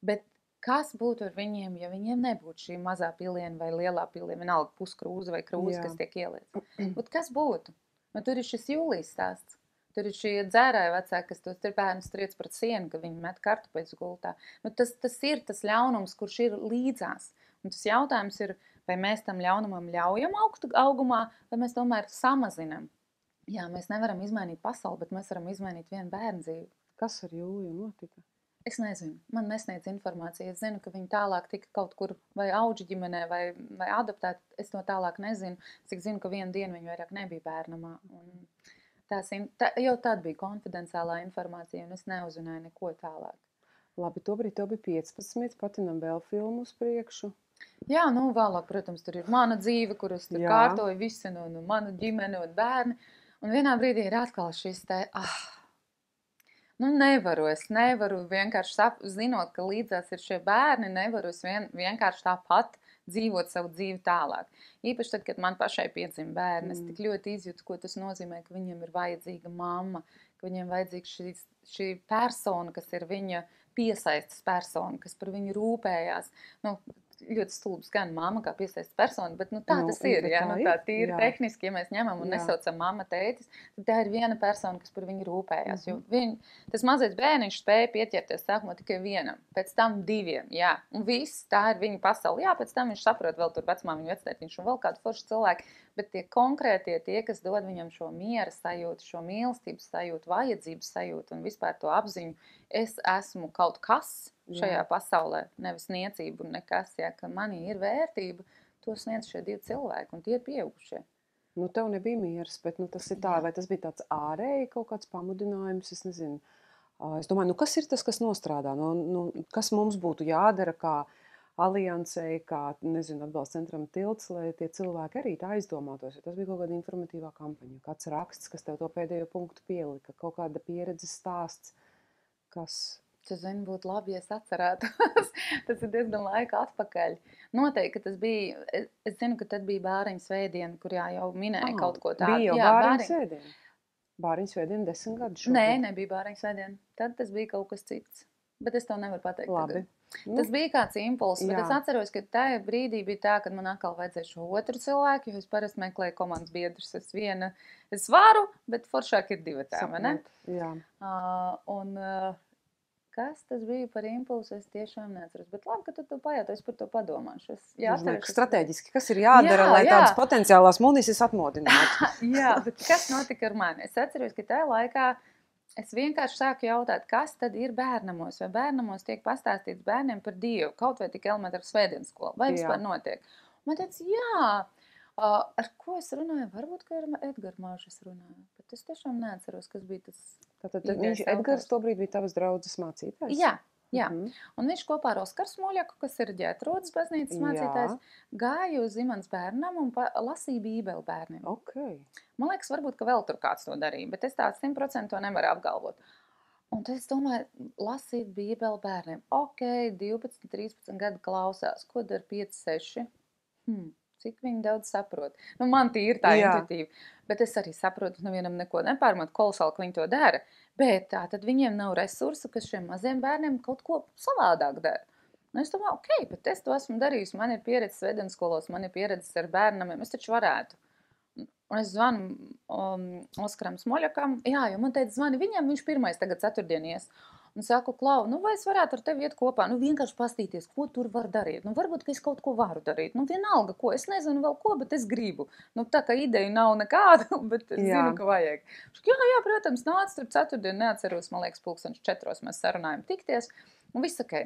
Bet kas būtu ar viņiem, ja viņiem nebūtu šī mazā piliena vai lielā piliena, vienalga puskrūze vai krūze, kas tiek ieliets? Bet kas būtu? Man tur ir šis Jūlijas stāsts. Tur ir šie dzērāji vecāki, kas tos bērnus triec pret sienu, ka viņi met kartupeļus gultā. Tas ir tas ļaunums, kurš ir līdzās. Un tas jautājums ir, vai mēs tam ļaunumam ļaujam augt augumā, vai mēs tomēr samazinam. Jā, mēs nevaram izmainīt pasauli, bet mēs varam izmainīt vienu bērnu dzīvi. Kas ar Jūliju notika? Es nezinu, man nesniedz informāciju. Es zinu, ka viņi tālāk tika kaut kur vai auģu ģimenē vai adoptēti. Es to tālāk nezinu. Cik zinu, ka vienu dienu viņi vairāk nebija bērnamā. Jau tad bija konfidenciālā informācija, un es neuzzināju neko tālāk. Labi, tobrīd tev bija 15, patinam vēl filmu uz priekšu. Jā, vēlāk, protams, tur ir mana dzīve, kur es tur kārtoju visu, un manu ģimeni un bērni. Un vienā brīdī ir atkal šis te, es nevaru vienkārši zinot, ka līdzās ir šie bērni, nevaru es vienkārši tāpat dzīvot savu dzīvi tālāk. Īpaši tad, kad man pašai piedzima bērni, es tik ļoti izjūtu, ko tas nozīmē, ka viņiem ir vajadzīga mamma, ka viņiem vajadzīga šī persona, kas ir viņa piesaistas persona, kas par viņu rūpējās. Ļoti stulbs gan mamma kā piesaistas persona, bet tā tas ir. Tā tīri tehniski, ja mēs ņemam un nesaucam mamma tētis, tad tā ir viena persona, kas par viņu rūpējās. Jo tas mazais bērniņš spēja pieķerties sākumā tikai vienam, pēc tam diviem, jā. Un viss, tā ir viņa pasaule. Jā, pēc tam viņš saprot vēl tur vecmāmiņu, vectētiņš un vēl kādu foršu cilvēku, bet tie konkrētie, tie, kas dod viņam šo miera sajūtu, šo mīlestības sajūtu, vajadzības sajūtu un vispār to apziņu, es esmu kaut kas šajā pasaulē, nevis niecība un nekas, ka manī ir vērtība, to sniedz šie divi cilvēki, un tie ir pieaugušie. Tev nebija miers, bet tas ir tā, vai tas bija tāds ārēji kaut kāds pamudinājums, es nezinu. Es domāju, kas ir tas, kas nostrādā? Kas mums būtu jādara kā aliansei, kā, atbalsta centram tilts, lai tie cilvēki arī tā aizdomātos, jo tas bija kaut kāda informatīvā kampaņa, kāds raksts, kas tev to pēdējo punktu pielika, kaut kāda pieredzes stāsts, kas... Es zinu, būtu labi, ja es atcerētos. Tas ir diezgan laika atpakaļ. Noteikti, ka tas bija, es zinu, ka tad bija bāriņu svētdiena, kur jau minēja kaut ko tādu. Bija jau bāriņu svētdiena? Bāriņu svētdiena 10 gadu šobrīd? Nē, nebija bāriņu svētdiena. Tad tas bija kaut kas cits. Bet es to nevaru pateikt. Labi. Tas bija kāds impulss, bet es atceros, ka tajā brīdī bija tā, kad man atkal vajadzēja šo otru cilvēku, jo es parasti meklēju komandas biedrus. Es varu, bet foršāk ir divi tā, vai ne? Jā. Kas tas bija par impulsu, es tiešām neatceros. Bet labi, ka tu to pajautā, es par to padomāšu. Strateģiski, kas ir jādara, lai tādas potenciālās munises atmodinātu? Jā, bet kas notika ar mani? Es atceros, ka tajā laikā es vienkārši sāku jautāt, kas tad ir bērnamos, vai bērnamos tiek pastāstīts bērniem par Dievu, kaut vai tik elementāru svētdienas skolu, vai vispār notiek. Man teica, jā, ar ko es runāju? Varbūt, ka ar Edgaru Māžu es runāju, bet es tiešām neatceros, kas bija tas. Tātad Edgars tobrīd bija tavas draudzes mācītājs? Jā. Un viņš kopā ar Oskaru Smoļaku, kas ir Ģētrūdas baznīcas mācītājs, gāja uz Zimans bērnam un lasīja bībeli bērniem. Okay. Man liekas, varbūt, ka vēl tur kāds to darīja, bet es tā 100% to nevaru apgalvot. Un tad es domāju, lasīt bībeli bērniem. 12, 13 gadu klausās, ko dara 5, 6? Cik viņi daudz saprot. Man tīri tā intuitīvi. Bet es arī saprotu, nevienam neko nepārmet, kolosāli, ka viņi to dara. Bet tā tad viņiem nav resursu, kas šiem maziem bērniem kaut ko savādāk dara. Un es domāju, bet es to esmu darījusi. Man ir pieredze svētdienas skolos, man ir pieredze ar bērnamiem. Es taču varētu. Un es zvanu Oskaram Smoļakam. Jā, jo man teica, zvani viņam, viņš pirmais tagad ceturtdienies. Un saku, Klau, nu vai es varētu ar tevi iet kopā? Nu vienkārši pastīties, ko tur var darīt. Nu varbūt, ka es kaut ko varu darīt. Nu vienalga, ko. Es nezinu vēl ko, bet es gribu. Nu tā kā ideja nav nekāda, bet es zinu, ka vajag. Jā, protams, nāc, tur ceturtdien neatceros, man liekas, 4:00 mēs sarunājam tikties. Un viss ok.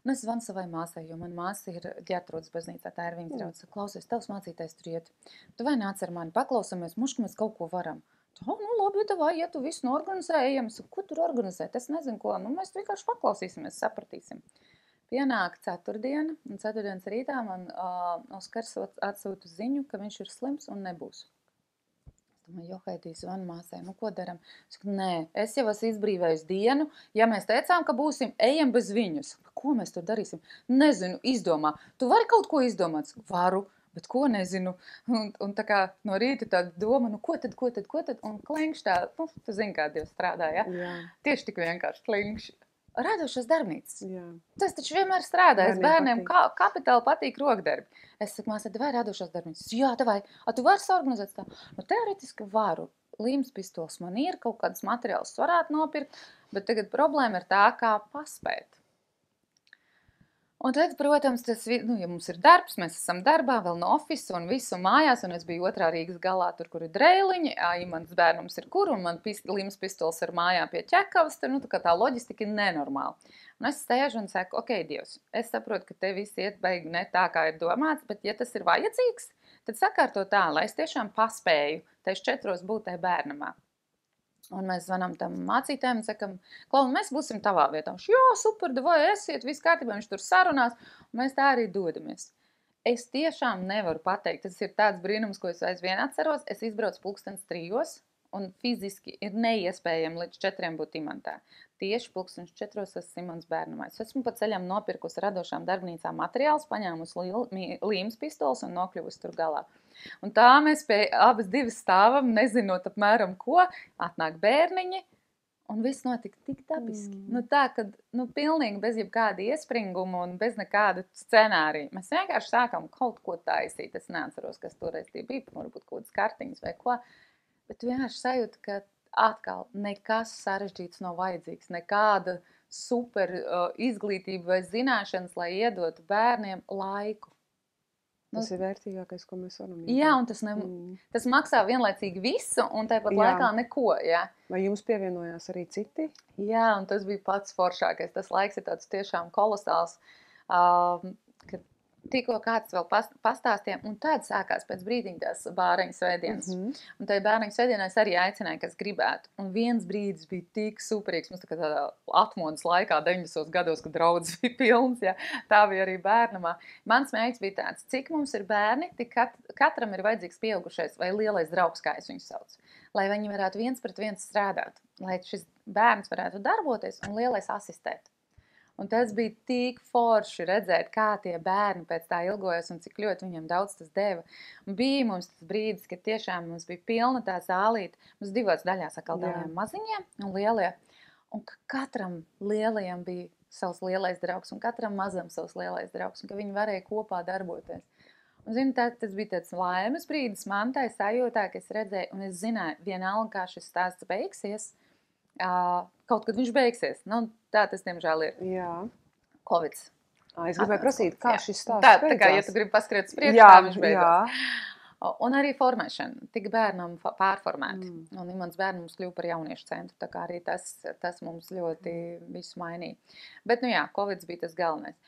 Un es zvanu savai māsai, jo mana māsa ir Ģertrūdas baznīcā, tā ir viņas draudze. Klausies, tavs mācītājs tur iet. Tu vai nāc ar mani, paklausamies, muška mēs kaut ko varam. Nu labi, davai, ja tu visu norganizējam. Ko tur organizēt? Es nezinu, ko. Nu, mēs vienkārši paklausīsimies, sapratīsim. Pienāk ceturtdiena, un ceturtdienas rītā man Oskars atsūta ziņu, ka viņš ir slims un nebūs. Es domāju, Johaidīs zvanu māsai, nu ko daram? Es saku, nē, es jau esmu izbrīvējis dienu. Ja mēs teicām, ka būsim, ejam bez viņus. Ko mēs tur darīsim? Nezinu, izdomā. Tu vari kaut ko izdomāt? Varu. Bet ko nezinu, un tā kā no rīta tāda doma, nu ko tad, un klinkš tā, nu, tu zini, kā Dievs strādā, ja? Jā. Tieši tik vienkārši klinkš. Radošās darbnīcas. Jā. Tas taču vienmēr strādājas, bērniem kapitāli patīk rokdarbi. Es saku, māsai, vai radošās darbnīcas? Jā, davai. A, tu vari saorganizēt tā? Nu, teoretiski varu. Līmes pistols man ir, kaut kādas materiālus varētu nopirkt, bet tagad problēma ir tā, kā paspēt. Un tad, protams, tas, nu, ja mums ir darbs, mēs esam darbā, vēl no ofisa un visu mājās, un es biju otrā Rīgas galā, tur, kur ir Dreiliņi, Imants bērnums ir kur, un man Līmes pistols ir mājā pie Ķekavas, tur, nu, tā loģistika ir nenormāla. Un es sēžu un saku, ok, Dievs, es saprotu, ka te viss iet beigi ne tā, kā ir domāts, bet ja tas ir vajadzīgs, tad sakārto tā, lai es tiešām paspēju, tieši 4 būt tai bērnamā. Un mēs zvanām tam mācītājiem un sakam, Klau, mēs būsim tavā vietā. Viņš, jā, super, vai esiet, viss kārtībā, viņš tur sarunās, un mēs tā arī dodamies. Es tiešām nevaru pateikt, tas ir tāds brīnums, ko es aizvien atceros, es izbraucu 3:00, un fiziski ir neiespējami līdz 4 būt Imantā. Tieši 4:00 esmu Imants bērnamā. Es esmu pa ceļam nopirkusi radošām darbnīcām materiālus, paņēmusi Līmes pistols un nokļuvusi tur galā. Un tā mēs pie abas divas stāvam, nezinot apmēram ko, atnāk bērniņi, un viss notika tik dabiski. Nu tā, kad, nu pilnīgi bez jebkāda iespringuma un bez nekāda scenārija. Mēs vienkārši sākam kaut ko taisīt. Es neatceros, kas toreiz tie bija, varbūt kaut kādas kartiņas vai ko, bet vienkārši sajūta, ka atkal nekas sarežģīts nav vajadzīgs, nekāda super izglītība vai zināšanas, lai iedotu bērniem laiku. Tas ir vērtīgākais, ko mēs varam iedot. Jā, un tas maksā vienlaicīgi visu, un tāpat laikā neko, jā. Vai jums pievienojās arī citi? Jā, un tas bija pats foršākais. Tas laiks ir tāds tiešām kolosāls, kad tikko kāds vēl pastāstiem, un tad sākās pēc brīdiņa tās bāreņu svētdienas. Un tajā bāreņu svētdienā es arī aicināju, kas gribētu. Un viens brīdis bija tik superīgs. Mums tā kā tādā atmodas laikā, 90. gados, kad draudzes bija pilns, ja, tā bija arī bērnamā. Mans mērķis bija tāds, cik mums ir bērni, tik katram ir vajadzīgs pieaugušais vai lielais draugs, kā es viņu sauc. Lai viņi varētu viens pret viens strādāt. Lai šis bērns varētu darboties un lielais asistēt. Un tas bija tik forši redzēt, kā tie bērni pēc tā ilgojas un cik ļoti viņam daudz tas deva. Un bija mums tas brīdis, kad tiešām mums bija pilna tā zālīte. Mums 2 daļās atkal dāvājām maziņie un lielie. Un katram lielajam bija savs lielais draugs un katram mazam savs lielais draugs. Un ka viņi varēja kopā darboties. Un zinu, tas bija tāds laimes brīdis man tai sajūtā, ka es redzēju un es zināju, vienalga kā šis stāsts beigsies, kaut kad viņš beigsies. Nu, tā tas, diemžēl, ir. Jā. Covids. Es gribēju prasīt, kā šis stāsts beidzās. Tā kā, ja tu gribi paskriet priekš, kā viņš beidzās. Un arī formēšana. Tik bērnam pārformēti. Un Imants bērnums kļuva par jauniešu centru. Tā kā arī tas mums ļoti visu mainīja. Bet, nu jā, Covids bija tas galvenais.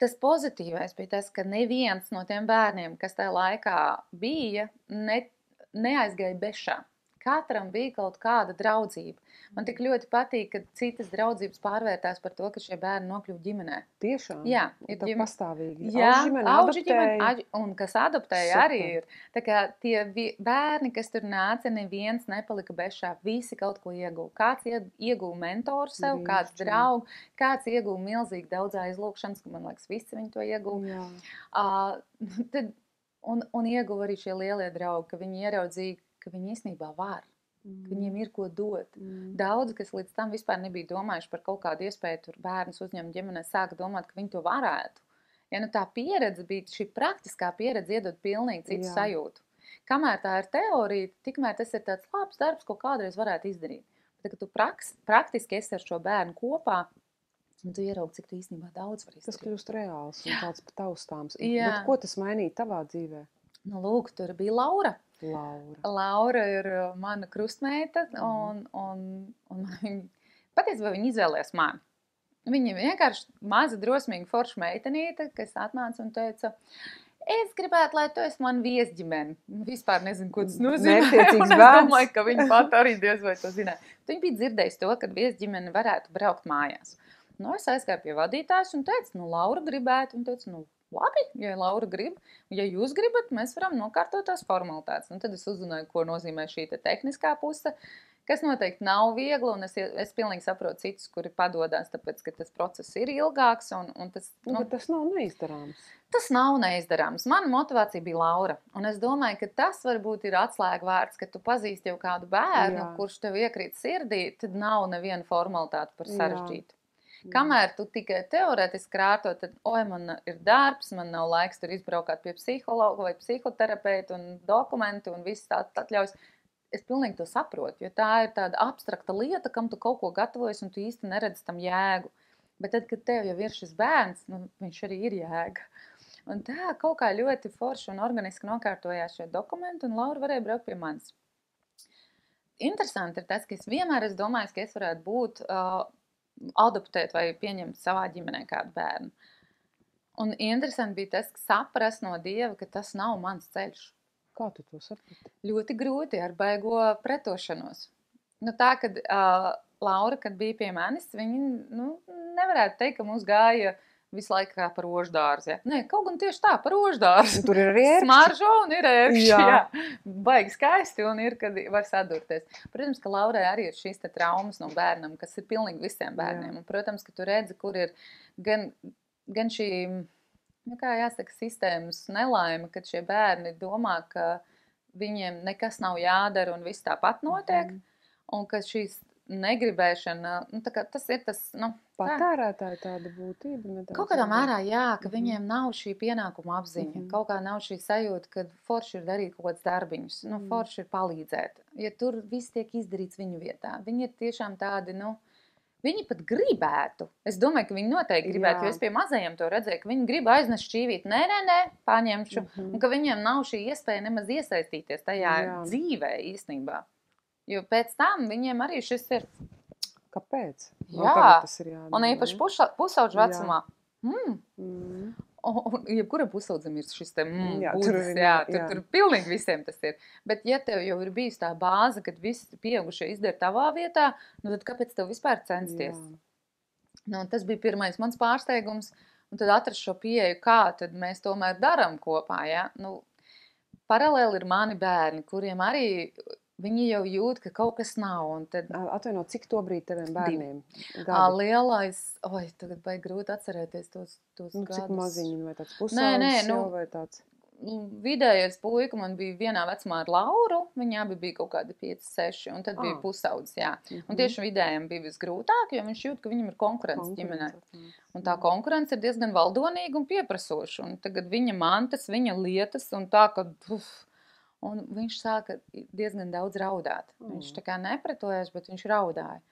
Tas pozitīvais bija tas, ka neviens no tiem bērniem, kas tajā laikā bija, neaizgāja bešā. Katram bija kaut kāda draudzība. Man tik ļoti patīk, ka citas draudzības pārvērtās par to, ka šie bērni nokļuva ģimenē. Tiešām? Jā. Ir pastāvīgi. Jā, auģi ģimene, un kas adoptēja arī ir. Tā kā tie bērni, kas tur nāca, neviens nepalika bešā. Visi kaut ko ieguva. Kāds ieguva mentoru sev, kāds draugu, kāds ieguva milzīgi daudz aizlūkšanas, ka man liekas, visi viņi to ieguva. Un ieguva arī šie lielie draugi, ka viņi ieraudzīja, ka viņi īstenībā var, ka viņiem ir ko dot. Daudzi, kas līdz tam vispār nebija domājuši par kaut kādu iespēju tur bērnus uzņemt ģimenē, sāka domāt, ka viņi to varētu. Ja nu tā pieredze bija, šī praktiskā pieredze iedod pilnīgi citu sajūtu. Kamēr tā ir teorija, tikmēr tas ir tāds labs darbs, ko kādreiz varētu izdarīt. Bet, kad tu praktiski esi ar šo bērnu kopā, Un tu ieraugi, cik tu īstenībā daudz var Tas izdarīt. kļūst reāls un tāds pat taustāms. Jā. Bet ko tas mainīja tavā dzīvē? Nu, lūk, tur bija Laura. Laura. Laura ir mana krustmeita, un patiesībā viņa izvēlējās mani. Viņa vienkārši maza, drosmīga, forša meitenīte, kas atnāca un teica, es gribētu, lai tu esi man viesģimene. Vispār nezinu, ko tas nozīmē. Mērķtiecīgs Es bērns. domāju, ka viņa pat arī diez vai to zināja. Viņa bija dzirdējusi to, ka viesģimene varētu braukt mājās. Nu, es aizgāju pie vadītājas un teicu, nu, Laura gribētu. Un teicu, nu, labi, ja Laura grib, ja jūs gribat, mēs varam nokārtot tās formalitātes. Un tad es uzzināju, ko nozīmē šī te tehniskā puse, kas noteikti nav viegli, un es pilnīgi saprotu citus, kuri padodās, tāpēc, ka tas process ir ilgāks, un tas, Bet tas nav neizdarāms. Tas nav neizdarāms. Mana motivācija bija Laura, un es domāju, ka tas varbūt ir atslēga vārds, ka tu pazīsti jau kādu bērnu, Jā. kurš tev iekrīt sirdī, tad nav neviena formalitāte par Jā. sarežģītu. Kamēr tu tikai teorētiski krāto, tad, man ir darbs, man nav laiks tur izbraukāt pie psihologa vai psihoterapeitu un dokumenti un viss tāds atļaus. Es pilnīgi to saprotu, jo tā ir tāda abstrakta lieta, kam tu kaut ko gatavojies un tu īsti neredzi tam jēgu. Bet tad, kad tev jau ir šis bērns, viņš arī ir jēga. Un tā kaut kā ļoti forši un organiski nokārtojās šie dokumenti, un Laura varēja braukt pie manis. Interesanti ir tas, ka es vienmēr esmu domājis, ka es varētu būt adoptēt vai pieņemt savā ģimenē kādu bērnu. Un interesanti bija tas, ka saprast no Dieva, ka tas nav mans ceļš. Kā tu to saprati? Ļoti grūti ar baigo pretošanos. Nu, tā, kad Laura, kad bija pie manis, viņa nevarētu teikt, ka mums gāja visu laiku kā par roždārzu. Ja? Nē, kaut gan tieši tā, par roždārzu. Tur ir arī ērkšķi. Smaržo un ir ērkšķi, Jā. jā. Baigi skaisti un ir, kad var sadurties. Protams, ka Laurai arī ir šīs te traumas no bērnam, kas ir pilnīgi visiem bērniem. Jā. Un, protams, ka tu redzi, kur ir gan šī, kā jāsaka, sistēmas nelaime, kad šie bērni domā, ka viņiem nekas nav jādara un viss tāpat notiek. Un ka šīs negribēšana, tas ir tas, Patērētāji tāda būtība. Nedaudz. Kaut kādā mērā, jā, ka viņiem nav šī pienākuma apziņa. Kaut kā nav šī sajūta, ka forši ir darīt kaut kāds darbiņus, forši ir palīdzēt. Ja tur viss tiek izdarīts viņu vietā. Viņi ir tiešām tādi, viņi pat gribētu. Es domāju, ka viņi noteikti gribētu, jo es pie mazajiem to redzēju, ka viņi grib aiznest šķīvīt. Nē, paņemšu. Un ka viņiem nav šī iespēja nemaz iesaistīties tajā dzīvē īstenībā. Jo pēc tam viņiem arī šis ir. Kāpēc? Jā, Tas ir jādara, un īpaši pusauģu vecumā. Mm. Un jebkura pusaudzim ir šis te Jā, būdis, tur pilnīgi visiem tas ir. Bet ja tev jau ir bijis tā bāze, kad visi pieaugušie izdara tavā vietā, tad kāpēc tev vispār censties? Tas bija pirmais mans pārsteigums, un tad atrast šo pieeju, kā tad mēs tomēr daram kopā, ja? Paralēli ir mani bērni, kuriem arī viņi jau jūt, ka kaut kas nav. Un tad Atvainot, cik to brīdi teviem bērniem? Lielais, tagad baigi grūti atcerēties tos gadus. Cik maziņi, vai tāds pusaudzis jau, vai tāds? Vidējais puika man bija vienā vecumā ar Lauru, viņi abi bija kaut kādi 5, 6, un tad bija pusaudzis, jā. Un tieši vidējiem bija visgrūtāk, jo viņš jūt, ka viņam ir konkurence ģimenē. Un tā konkurence ir diezgan valdonīga un pieprasoša. Un tagad viņa mantas, viņa lietas, un tā, ka... Un viņš sāka diezgan daudz raudāt. Viņš tā kā nepretojās, bet viņš raudāja.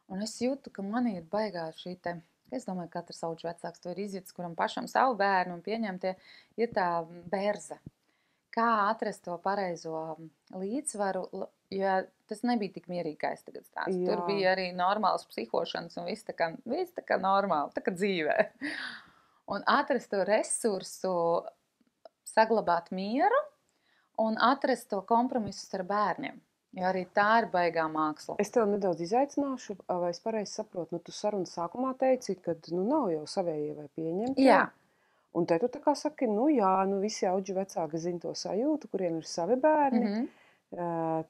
Un es jūtu, ka man ir baigā šī te, es domāju, ka katrs auģu vecāks to ir izjutis, kuram pašam savu bērnu un pieņemtie, ir tā berze. Kā atrast to pareizo līdzsvaru, jo tas nebija tik mierīgi, kā es tagad stāstu. Tur bija arī normāls psihošanas un viss tā kā normāli, tā kā dzīvē. Un atrast to resursu, saglabāt mieru, un atrast to kompromisu ar bērniem. Jo arī tā ir baigā māksla. Es tev nedaudz izaicināšu, vai es pareizi saprotu, tu sarunas sākumā teici, ka nav jau savējie vai pieņemtie. Jā. Un te tu tā kā saki, visi auģu vecāki zina to sajūtu, kuriem ir savi bērni.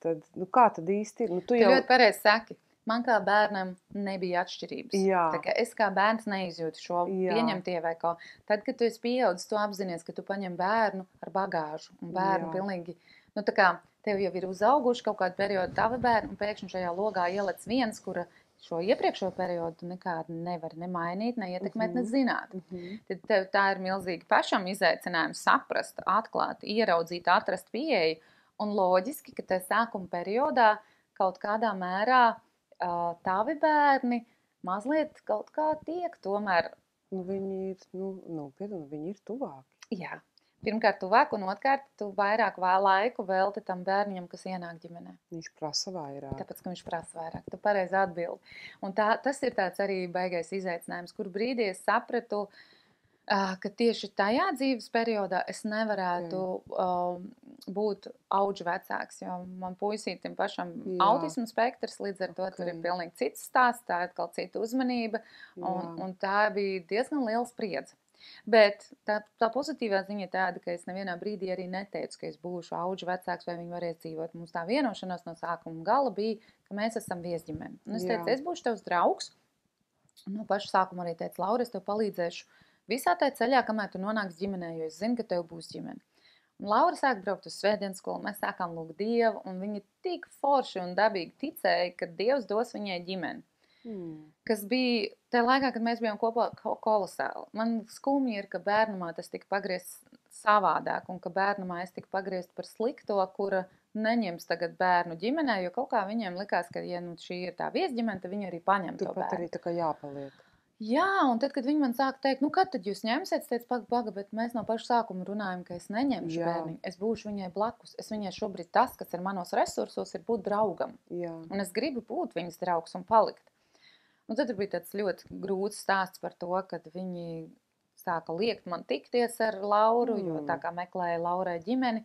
Tad, kā tad īsti ir? Tu ļoti pareizi saki. Man kā bērnam nebija atšķirības. Jā. Tā kā es kā bērns neizjūtu šo pieņemtie vai ko. Tad, kad tu esi pieaudzis, tu apzinies, ka tu paņem bērnu ar bagāžu. Un bērnu pilnīgi, tā kā tev jau ir uzauguši kaut kādu periodu tavi bērni, un pēkšņi šajā logā ielec viens, kura šo iepriekšo periodu nekādu nevar nemainīt, neietekmēt, nezināt. Tad tev tā ir milzīgi pašam izaicinājums saprast, atklāt, ieraudzīt, atrast pieeju. Un loģiski, ka tajā sākuma periodā kaut kādā mērā tavi bērni mazliet kaut kā tiek tomēr. Viņi ir, viņi ir tuvāki. Jā. Pirmkārt, tuvāk, un otrkārt, tu vairāk laiku velti tam bērniņam, kas ienāk ģimenē. Viņš prasa vairāk. Tāpēc, ka viņš prasa vairāk. Tu pareizi atbildi. Un tas ir tāds arī baigais izaicinājums, kur brīdī es sapratu, ka tieši tajā dzīves periodā es nevarētu būt auģu vecāks, jo man puisītim pašam autismu spektrs, līdz ar to tur ir pilnīgi cits stāsts, tā ir atkal cita uzmanība, un tā bija diezgan liela spriedze. Bet tā pozitīvā ziņa ir tāda, ka es nevienā brīdī arī neteicu, ka es būšu auģu vecāks vai viņi varēs dzīvot. Mums tā vienošanās no sākuma un gala bija, ka mēs esam viesģimeni. Un es teicu, es būšu tavs draugs. Un no paša sākuma arī teicu, Laura, es tev palīdzēšu visā tajā ceļā, kamēr tu nonāks ģimenē, jo es zinu, ka tev būs ģimene. Un Laura sāk braukt uz svētdienas skolu, mēs sākām lūgt Dievu, un viņa tik forši un dabīgi ticēja, ka Dievs dos viņai ģimeni. Kas bija tajā laikā, kad mēs bijām kopā kolosāli. Man skumji ir, ka bērnumā tas tika pagriezts savādāk, un ka bērnumā es tiku pagriezta par slikto, kura neņems tagad bērnu ģimenē, jo kaut kā viņiem likās, ka, ja šī ir tā viesģimene, tad viņi arī paņem to bērnu. Turpat arī tā kā jāpaliek. Jā, un tad, kad viņi man sāka teikt, kad tad jūs ņemsiet, es teicu, paga, bet mēs no paša sākuma runājam, ka es neņemšu bērniņu, es būšu viņai blakus, es viņai šobrīd tas, kas ir manos resursos, ir būt draugam. Jā. Un es gribu būt viņas draugs un palikt. Un tad bija tāds ļoti grūts stāsts par to, kad viņi sāka liekt man tikties ar Lauru, jo tā kā meklēja Laurai ģimeni.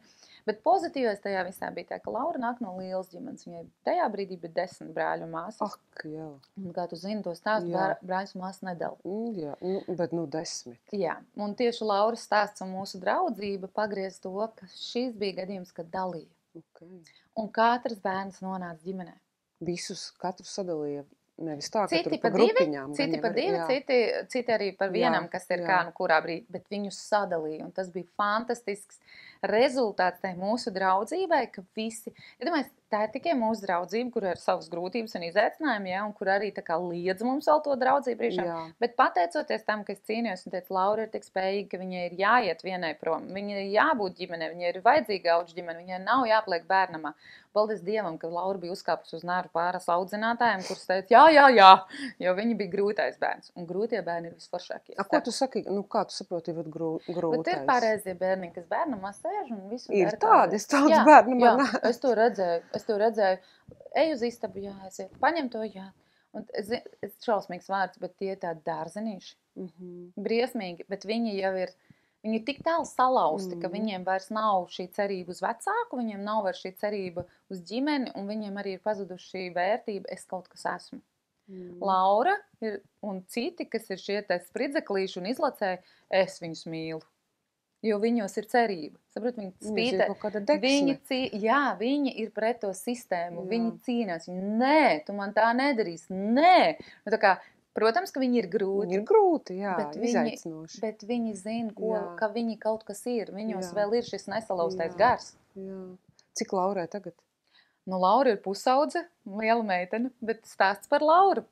Bet pozitīvais tajā visā bija tā, ka Laura nāk no lielas ģimenes. Viņai tajā brīdī bija 10 brāļu māsas. Jā. Un kā tu zini, to stāstu brāļus māsas nedala. Jā, bet 10. Jā, un tieši Lauras stāsts un mūsu draudzība pagriez to, ka šis bija gadījums, kad dalīja. Un katrs bērns nonāca ģimenē. Katru sadalīja. Nevis tā, ka citi tur pa grupiņām. Citi pa divi, citi arī par vienam, kas ir kā nu kurā brīdī, bet viņus sadalīja. Un tas bija fantastisks rezultāts tai mūsu draudzībai, ka visi, domāju, tā ir tikai mūsu draudzība, kur ir savas grūtības un izaicinājumi, un kur arī tā kā liedz mums vēl to draudzību priekšām. Bet pateicoties tam, ka es cīnījos un teicu, Laura ir tik spējīga, ka viņai ir jāiet vienai prom, viņai ir jābūt ģimenei, viņai ir vajadzīga auģu ģimene, viņai nav jāpliek bērnamā. Paldies Dievam, ka Laura bija uzkāpus uz nāru pāris audzinātājiem, kurus teica, jā, jo viņi bija grūtais bērns. Un grūtie bērni ir visforšākie. Ko tu saki, kā tu saproti, ir grūtais? Bet ir pārēzie bērni, kas bērnamā sēž un visu ir tādi, es tāds bērnamā nā. Es to redzēju. Ej uz istabu, jāaiziet. Paņem to, jā. Un es šausmīgs vārds, bet tie ir tādi dārzenīši. Briesmīgi, bet viņi jau ir tik tālu salauzti, ka viņiem vairs nav šī cerība uz vecāku, viņiem nav vairs šī cerība uz ģimeni, un viņiem arī ir pazuduši šī vērtība, es kaut kas esmu. Laura un citi, kas ir šie spridzeklīši un izlacēji, es viņus mīlu. Jo viņos ir cerība. Saprot, viņi spītē. Viņi ir pret to sistēmu. Viņi cīnās. Nē, tu man tā nedarīsi. Nē. Nu, tā kā, protams, ka viņi ir grūti. Viņi ir grūti, jā, izaicinoši. Bet viņi zina, ka viņi kaut kas ir. Viņos vēl ir šis nesalauztais gars. Jā. Cik Laurai tagad? Nu, Laura ir pusaudze, liela meitene, bet stāsts par Lauru.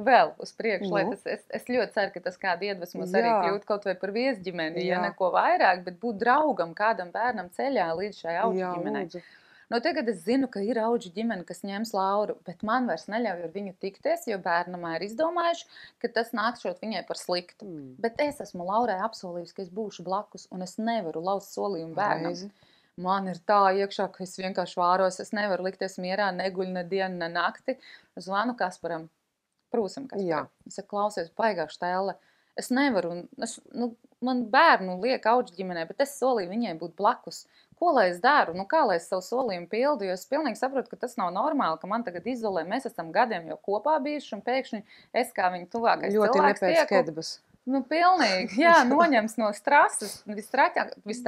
Vēl uz priekšu, lai es ļoti ceru, ka tas kādu iedvesmos arī kļūt kaut vai par viesģimeni, ja neko vairāk, bet būt draugam kādam bērnam ceļā līdz šai auģu ģimenei. No tagad es zinu, ka ir auģu ģimene, kas ņems Lauru, bet man vairs neļauj ar viņu tikties, jo bērnamā ir izdomājuši, ka tas nākšot viņai par sliktu. Bet es esmu Laurai apsolījusi, ka es būšu blakus, un es nevaru lauzt solījumu bērnam. Man ir tā iekšā, ka es vienkārši vāros, es nevaru likties mierā, neguļu ne dienu, ne nakti. Zvanu Kasparam. Prūsam, kas es klausies, paigāšu tēle. Es nevaru, man bērnu liek auģu ģimenē, bet es solīju viņai būt blakus. Ko lai es daru? Kā lai es savu solījumu pildu? Jo es pilnīgi saprotu, ka tas nav normāli, ka man tagad izolē. Mēs esam gadiem jau kopā bijuši un pēkšņi es kā viņa tuvākais cilvēks tieku. Pilnīgi, noņems no strases vis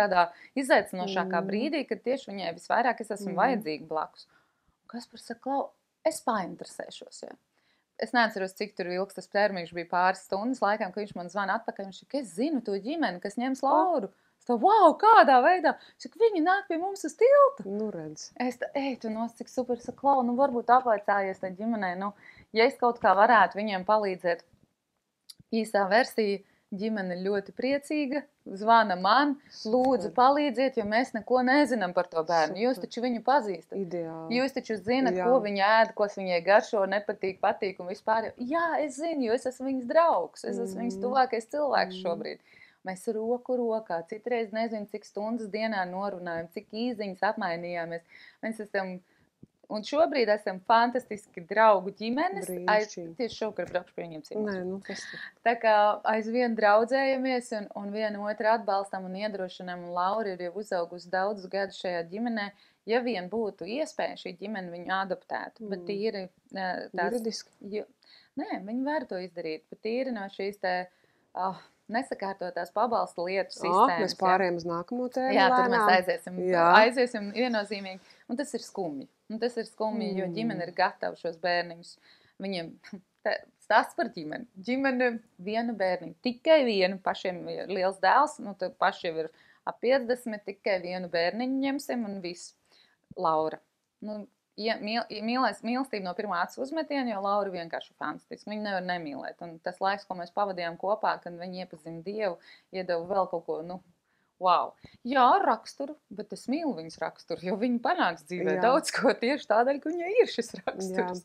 tādā izaicinošākā brīdī, kad tieši viņai visvairāk es esmu vajadzīga blakus. Kaspars saka, Klau, es painteresēšos, Es neatceros, cik tur ilgs tas termiņš bija pāris stundas laikam, ka viņš man zvana atpakaļ. Viņš saka, es zinu to ģimeni, kas ņems Lauru. Es tā, wow, kādā veidā? Saka, viņi nāk pie mums uz tiltu. Nu, redz. Es tā, tu nos, cik super. Saka, Klau, varbūt apvaicājies tai ģimenei. Ja es kaut kā varētu viņiem palīdzēt īsā versija, ģimene ļoti priecīga, zvana man, lūdzu palīdziet, jo mēs neko nezinām par to bērnu. Jūs taču viņu pazīstat. Ideāli. Jūs taču zinat, ko viņa ēd, ko viņai garšo, nepatīk, patīk un vispār. Jā, es zinu, jo es esmu viņas draugs, es esmu viņas tuvākais cilvēks šobrīd. Mēs roku rokā, citreiz nezinu, cik stundas dienā norunājam, cik īziņas apmainījāmies. Mēs esam... Un šobrīd esam fantastiski draugu ģimenes. Tieši šovakar braukšu pie viņiem ciemos. Tā kā aizvien draudzējamies un vienu otru atbalstam un iedrošinām. Un Laura ir jau uzaugusi daudzus gadus šajā ģimenē. Ja vien būtu iespēja, šī ģimene viņu adoptētu. Bet tīri juridiski? Nē, viņi var to izdarīt. Bet tīri no šīs te... nesakārtotās pabalsta lietu sistēmas. Mēs pārējām uz nākamo tēmu. Jā, tur mēs aiziesim viennozīmīgi. Un tas ir skumji. Jo ģimene ir gatava šos bērniņus. Viņiem stāsts par ģimeni. Ģimene vienu bērniņu, tikai vienu, pašiem ir liels dēls, paši jau ir ap 50, tikai vienu bērniņu ņemsim un viss. Laura. Mīlestība no pirmā acu uzmetiena, jo Laura vienkārši fantastiski. Viņa nevar nemīlēt. Un tas laiks, ko mēs pavadījām kopā, kad viņi iepazina Dievu, iedeva vēl kaut ko, wow. Jā, raksturu, bet es mīlu viņas raksturu, jo viņi panāks dzīvē daudz ko tieši tādēļ, ka viņai ir šis raksturs.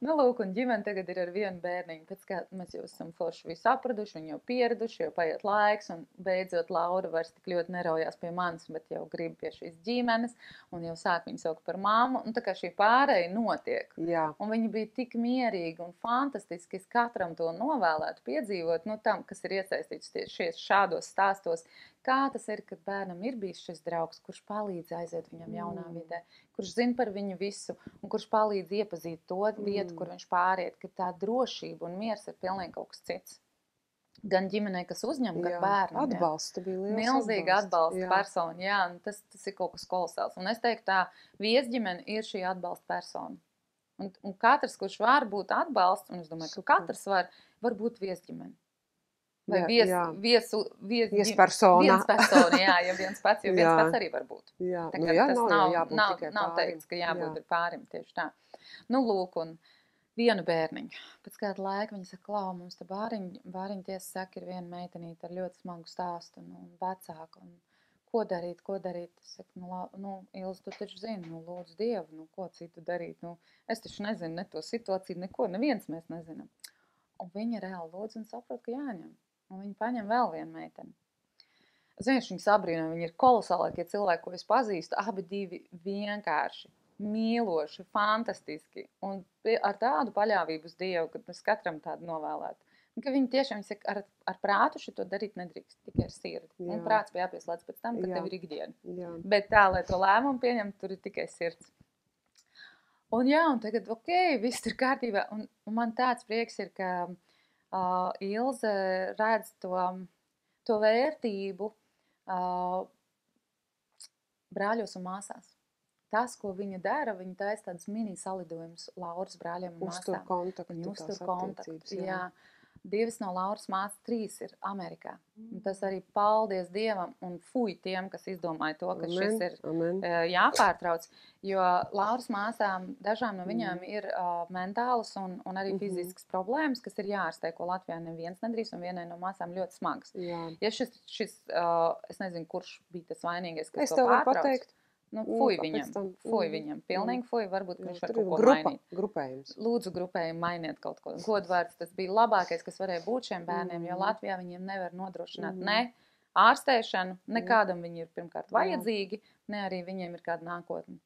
Lūk, un ģimene tagad ir ar vienu bērniņu. Pēc kā mēs jau esam forši visu apraduši, viņi jau pieraduši, jau paiet laiks, un beidzot Laura vairs tik ļoti neraujās pie manis, bet jau grib pie šīs ģimenes, un jau sāk viņu saukt par mammu, un tā kā šī pārēja notiek. Jā. Un viņi bija tik mierīgi un fantastiski, es katram to novēlētu piedzīvot, tam, kas ir iesaistīts tieši šādos stāstos, kā tas ir, kad bērnam ir bijis šis draugs, kurš palīdz aiziet viņam jaunā vidē, kurš zina par viņu visu un kurš palīdz iepazīt to vietu, kur viņš pāriet, ka tā drošība un miers ir pilnīgi kaut kas cits. Gan ģimenei, kas uzņem, gan bērnam. Atbalsta bija liels milzīga atbalsta persona, jā, un tas ir kaut kas kolosāls. Un es teiktu tā, viesģimene ir šī atbalsta persona. Un katrs, kurš var būt atbalsts, un es domāju, ka katrs var būt viesģimene. Vai viespersona. Jā, ja viens pats arī var būt. Jā, tas nav teikts, ka jābūt ar pārim tieši tā. Lūk, un vienu bērniņu. Pēc kāda laika viņi saka, Klau, mums te bāriņu tiesa saka, ir viena meitenīte ar ļoti smagu stāstu un vecāku. Un ko darīt? Es saku, Ilze, tu taču zini, lūdzu Dievu, ko citu darīt. Es taču nezinu ne to situāciju, neko, neviens mēs nezinām. Un viņa reāli lūdzu un saprot, ka jāņem. Un viņi paņem vēl vienu meiteni. Es vienkārši viņus abrīnoju, viņi ir kolosālākie cilvēki, ko es pazīstu, abi divi vienkārši, mīloši, fantastiski. Un ar tādu paļāvību uz Dievu, ka es katram tādu novēlētu. Un ka viņi tiešām saka, ar prātu šito darīt nedrīkst, tikai ar sirdi. Un prāts bija jāpieslēdz pēc tam, kad tev ir ikdiena. Bet tā, lai to lēmumu pieņem, tur ir tikai sirds. Un tagad, viss ir kārtībā. Un man tāds prieks ir, ka Ilze redz to vērtību brāļos un māsās. Tas, ko viņa dara, viņa taisa tādus mini salidojumus Lauras brāļiem un māsām. Uztur kontaktus. Jā. 2 no Lauras māsas, 3 ir Amerikā. Un tas arī paldies Dievam un fuj tiem, kas izdomāja to, ka šis ir jāpārtrauc. Jo Lauras māsām, dažām no viņām ir mentālas un arī fiziskas problēmas, kas ir jāārstē, ko Latvijā neviens nedrīkst, un vienai no māsām ļoti smagas. Ja šis es nezinu, kurš bija tas vainīgais, kas to pārtrauc. Es tev varu pateikt. Fuj viņam, pilnīgi fuj, varbūt viņš var kaut ko mainīt. Grupējums. Lūdzu, grupējumu mainiet kaut ko. Godvārds, tas bija labākais, kas varēja būt šiem bērniem, jo Latvijā viņiem nevar nodrošināt ne ārstēšanu, nekādam viņi ir pirmkārt vajadzīgi, ne arī viņiem ir kāda nākotne.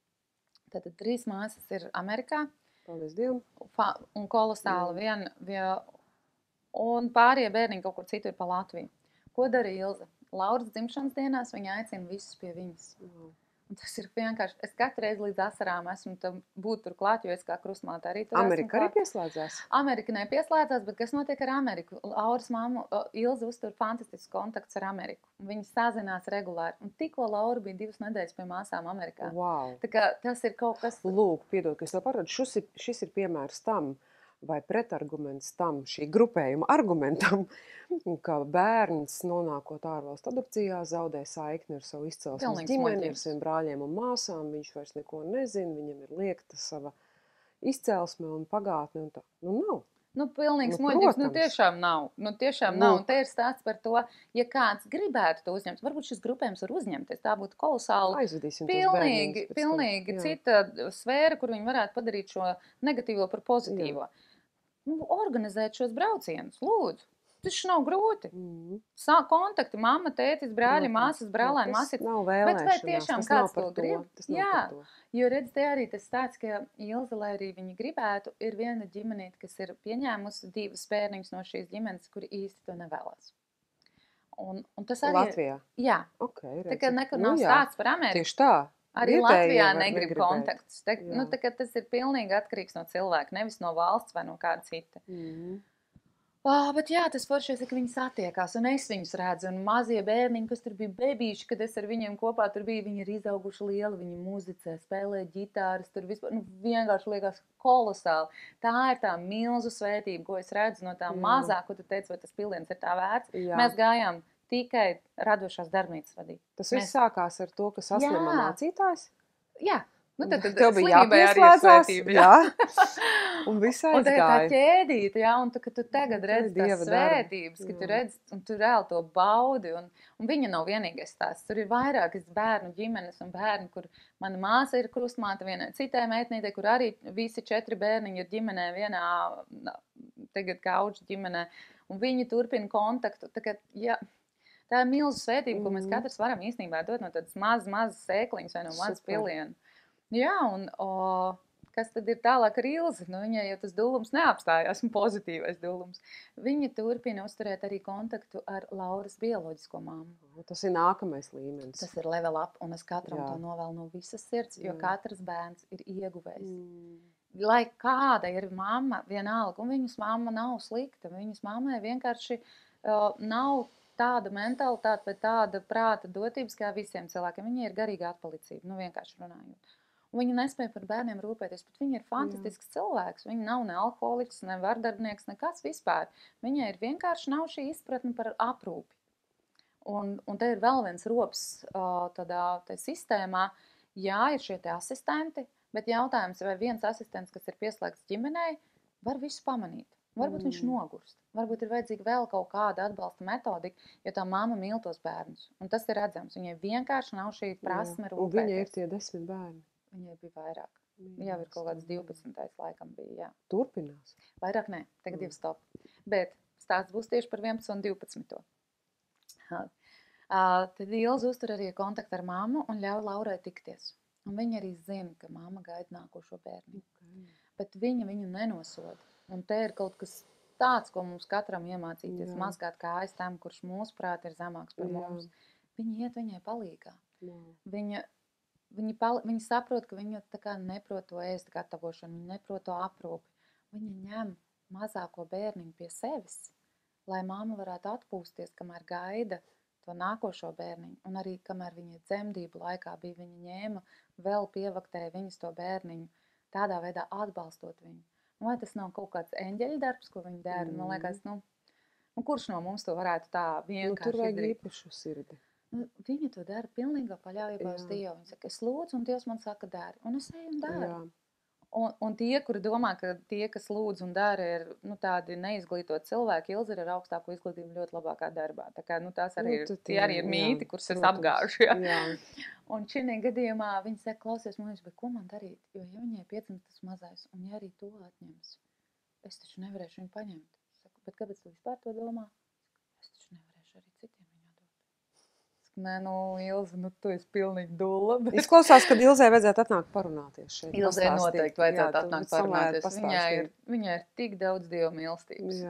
Tātad 3 māsas ir Amerikā. Paldies Dievam. Un kolosāli un pārējie bērniņi kaut kur citur pa Latviju. Ko dara Ilze? Lauras dzimšanas dienās viņa aicina visus pie viņas. Un tas ir vienkārši, es katru reizi līdz asarām esmu būt tur klāt, jo es kā krustmāte arī tur Amerika arī pieslēdzās? Amerika nepieslēdzās, bet kas notiek ar Ameriku? Lauras mammu Ilze uztur fantastisks kontakts ar Ameriku. Viņi sazinās regulāri. Un tikko Laura bija 2 nedēļas pie māsām Amerikā. Wow. Tā kā tas ir kaut kas... Lūk, piedod, ka es tev parādu, šis ir piemērs tam, vai pretarguments tam, šī grupējuma argumentam, ka bērns nonākot ārvalstu adopcijā zaudē saikni ar savu izcelsmes ģimeni, ar saviem brāļiem un māsām, viņš vairs neko nezina, viņam ir liekta sava izcelsme un pagātne un tā. Nav. pilnīgs Nu, muļķības, protams. tiešām nav. Tiešām nav. Un te ir stāsts par to, ja kāds gribētu to uzņemt, varbūt šis grupējums var uzņemties. Tā būtu kolosāla, Aizvedīsim tos bērniņus pēc tam. pilnīgi Jā. cita sfēra, kur viņi varētu padarīt šo negatīvo par pozitīvo. Organizēt šos braucienus, lūdzu. Tas nav grūti. Sāk kontakti, mamma, tētis, brāļi, māsas, brālēni, māsas. Nav Bet vai vēlēšanās, tiešām tas kāds nav par to grib? Tas nav Jā, par to. jo redz, te arī tas tāds, ka Ilze, lai arī viņi gribētu, ir viena ģimenīte, kas ir pieņēmusi 2 bērniņus no šīs ģimenes, kuri īsti to nevēlas. Un tas arī Latvijā? Jā. Okay, tā kā nekur nav stāsts par Ameriku. Tieši tā. Arī Vietējie Latvijā var negrib negribēt. kontaktus. Tā kā tas ir pilnīgi atkarīgs no cilvēka, nevis no valsts vai no kāda cita. Bet jā, tas foršais ir, ka viņi satiekās, un es viņus redzu, un mazie bērniņi, kas tur bija bebīši, kad es ar viņiem kopā tur biju, viņi ir izauguši lieli, viņi muzicē, spēlē ģitāras, tur vispār, vienkārši liekas kolosāli. Tā ir tā milzu svētība, ko es redzu no tā mazā, ko tu teici, vai tas piliens ir tā vērts. Jā. Mēs gājām tikai radošās darbnīcas vadīt. Tas viss sākās ar to, ka saslima mācītājs? Jā. Tad tev bija slimībai arī ir jāpieslēdzās, svētība, jā. Un viss Un tā ir tā aizgāja. ķēdīte, jā, un ka tu tagad redzi tās Dieva darbi. svētības, ka tu redzi, un tu reāli to baudi, un viņa nav vienīgais tās. Tur ir vairākas bērnu ģimenes un bērni, kur mana māsa ir krustmāte vienai citai meitnītei, kur arī visi 4 bērniņi ir ģimenē vienā, tagad kauču ģimenē, un viņi turpina kontaktu. Tā ir milzu svētība, ko mēs katrs varam īstenībā dot no tādas mazas sēkliņas vai no mazas piliena. Jā, un kas tad ir tālāk ar Ilzi? Viņai jau tas dūlums neapstājās, un pozitīvais dūlums. Viņa turpina uzturēt arī kontaktu ar Lauras bioloģisko mammu. Tas ir nākamais līmenis. Tas ir level up, un es katram to novēlu no visas sirds, jo katrs bērns ir ieguvējs. Lai kāda ir mamma, vienalga, un viņas mamma nav slikta, viņas mammai vienkārši nav tāda mentalitāte vai tāda prāta dotības kā visiem cilvēkiem. Viņa ir garīga atpalicība, vienkārši runājot. Un viņa nespēja par bērniem rūpēties, bet viņa ir fantastisks cilvēks. Viņa nav ne alkoholiķis, ne vardarbnieks, nekas vispār. Viņai ir vienkārši nav šī izpratne par aprūpi. Un te ir vēl viens rops tādā sistēmā. Jā, ir šie te asistenti, bet jautājums, vai viens asistents, kas ir pieslēgts ģimenei, var visu pamanīt. Varbūt viņš nogurst. Varbūt ir vajadzīga vēl kaut kāda atbalsta metodika, jo tā mamma mīl tos bērnus. Un tas ir redzams. Viņai vienkārši nav šī prasme rūpēties. Un viņai ir tie 10 bērni. Viņai bija vairāk. Jau ir kaut kāds 12. laikam bija, jā. Turpinās? Vairāk nē, tagad 2 stop. Bet stāsts būs tieši par 11 un 12. Tad Ilze uztur arī kontaktu ar mammu un ļauj Laurai tikties. Un viņa arī zina, ka mamma gaida nākošo bērnu. Bet viņa viņu nenosoda. Un te ir kaut kas tāds, ko mums katram iemācīties. Mazgāt kājas tam, kurš mūsuprāt ir zemāks par mums. Viņa iet viņai palīgā. Viņa saprot, ka viņa tā kā neprot to ēst gatavošanu, viņa neprot to aprūpi. Viņa ņem mazāko bērniņu pie sevis, lai mamma varētu atpūsties, kamēr gaida to nākošo bērniņu. Un arī, kamēr viņa dzemdību laikā bija, viņa ņēma, vēl pievaktēja viņas to bērniņu, tādā veidā atbalstot viņu. Vai tas nav kaut kāds eņģeļa darbs, ko viņa dara? Man liekas, kurš no mums to varētu tā vienkārši tur vajag izdarīt? īpašu sirdi. Viņa to dara pilnīgā paļaujībā uz Dievu. Viņa saka, es lūdzu, un Dievs man saka, dari. Un es eju un daru. Un tie, kuri domā, ka tie, kas lūdz un dara, ir tādi neizglītoti cilvēki, Ilze ir ar augstāko izglītību ļoti labākā darbā. Tā kā, tās arī tie arī ir mīti, kurus es apgāžu. Un šī gadījumā viņa saka, klausies, man bet ko man darīt? Jo ja viņai piedzimst tas mazais, un ja arī to atņems, es taču nevarēšu viņu paņemt. Saku, bet kāpēc tu vispār to domā? Es taču nevarēšu arī citiem viņu dot. Nē, Ilze, tu esi pilnīgi dula. Bet... Izklausās, ka Ilzei vajadzētu atnākt parunāties šeit. Ilzei noteikti vajadzētu atnākt parunāties. Viņai ir tik daudz Dieva mīlestības.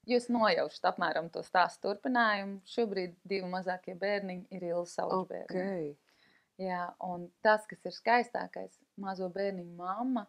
Jūs nojaušat apmēram to stāstu turpinājumu. Šobrīd 2 mazākie bērniņi ir Ilze sauču bērniņi. Jā, un tas, kas ir skaistākais, mazo bērniņu mamma,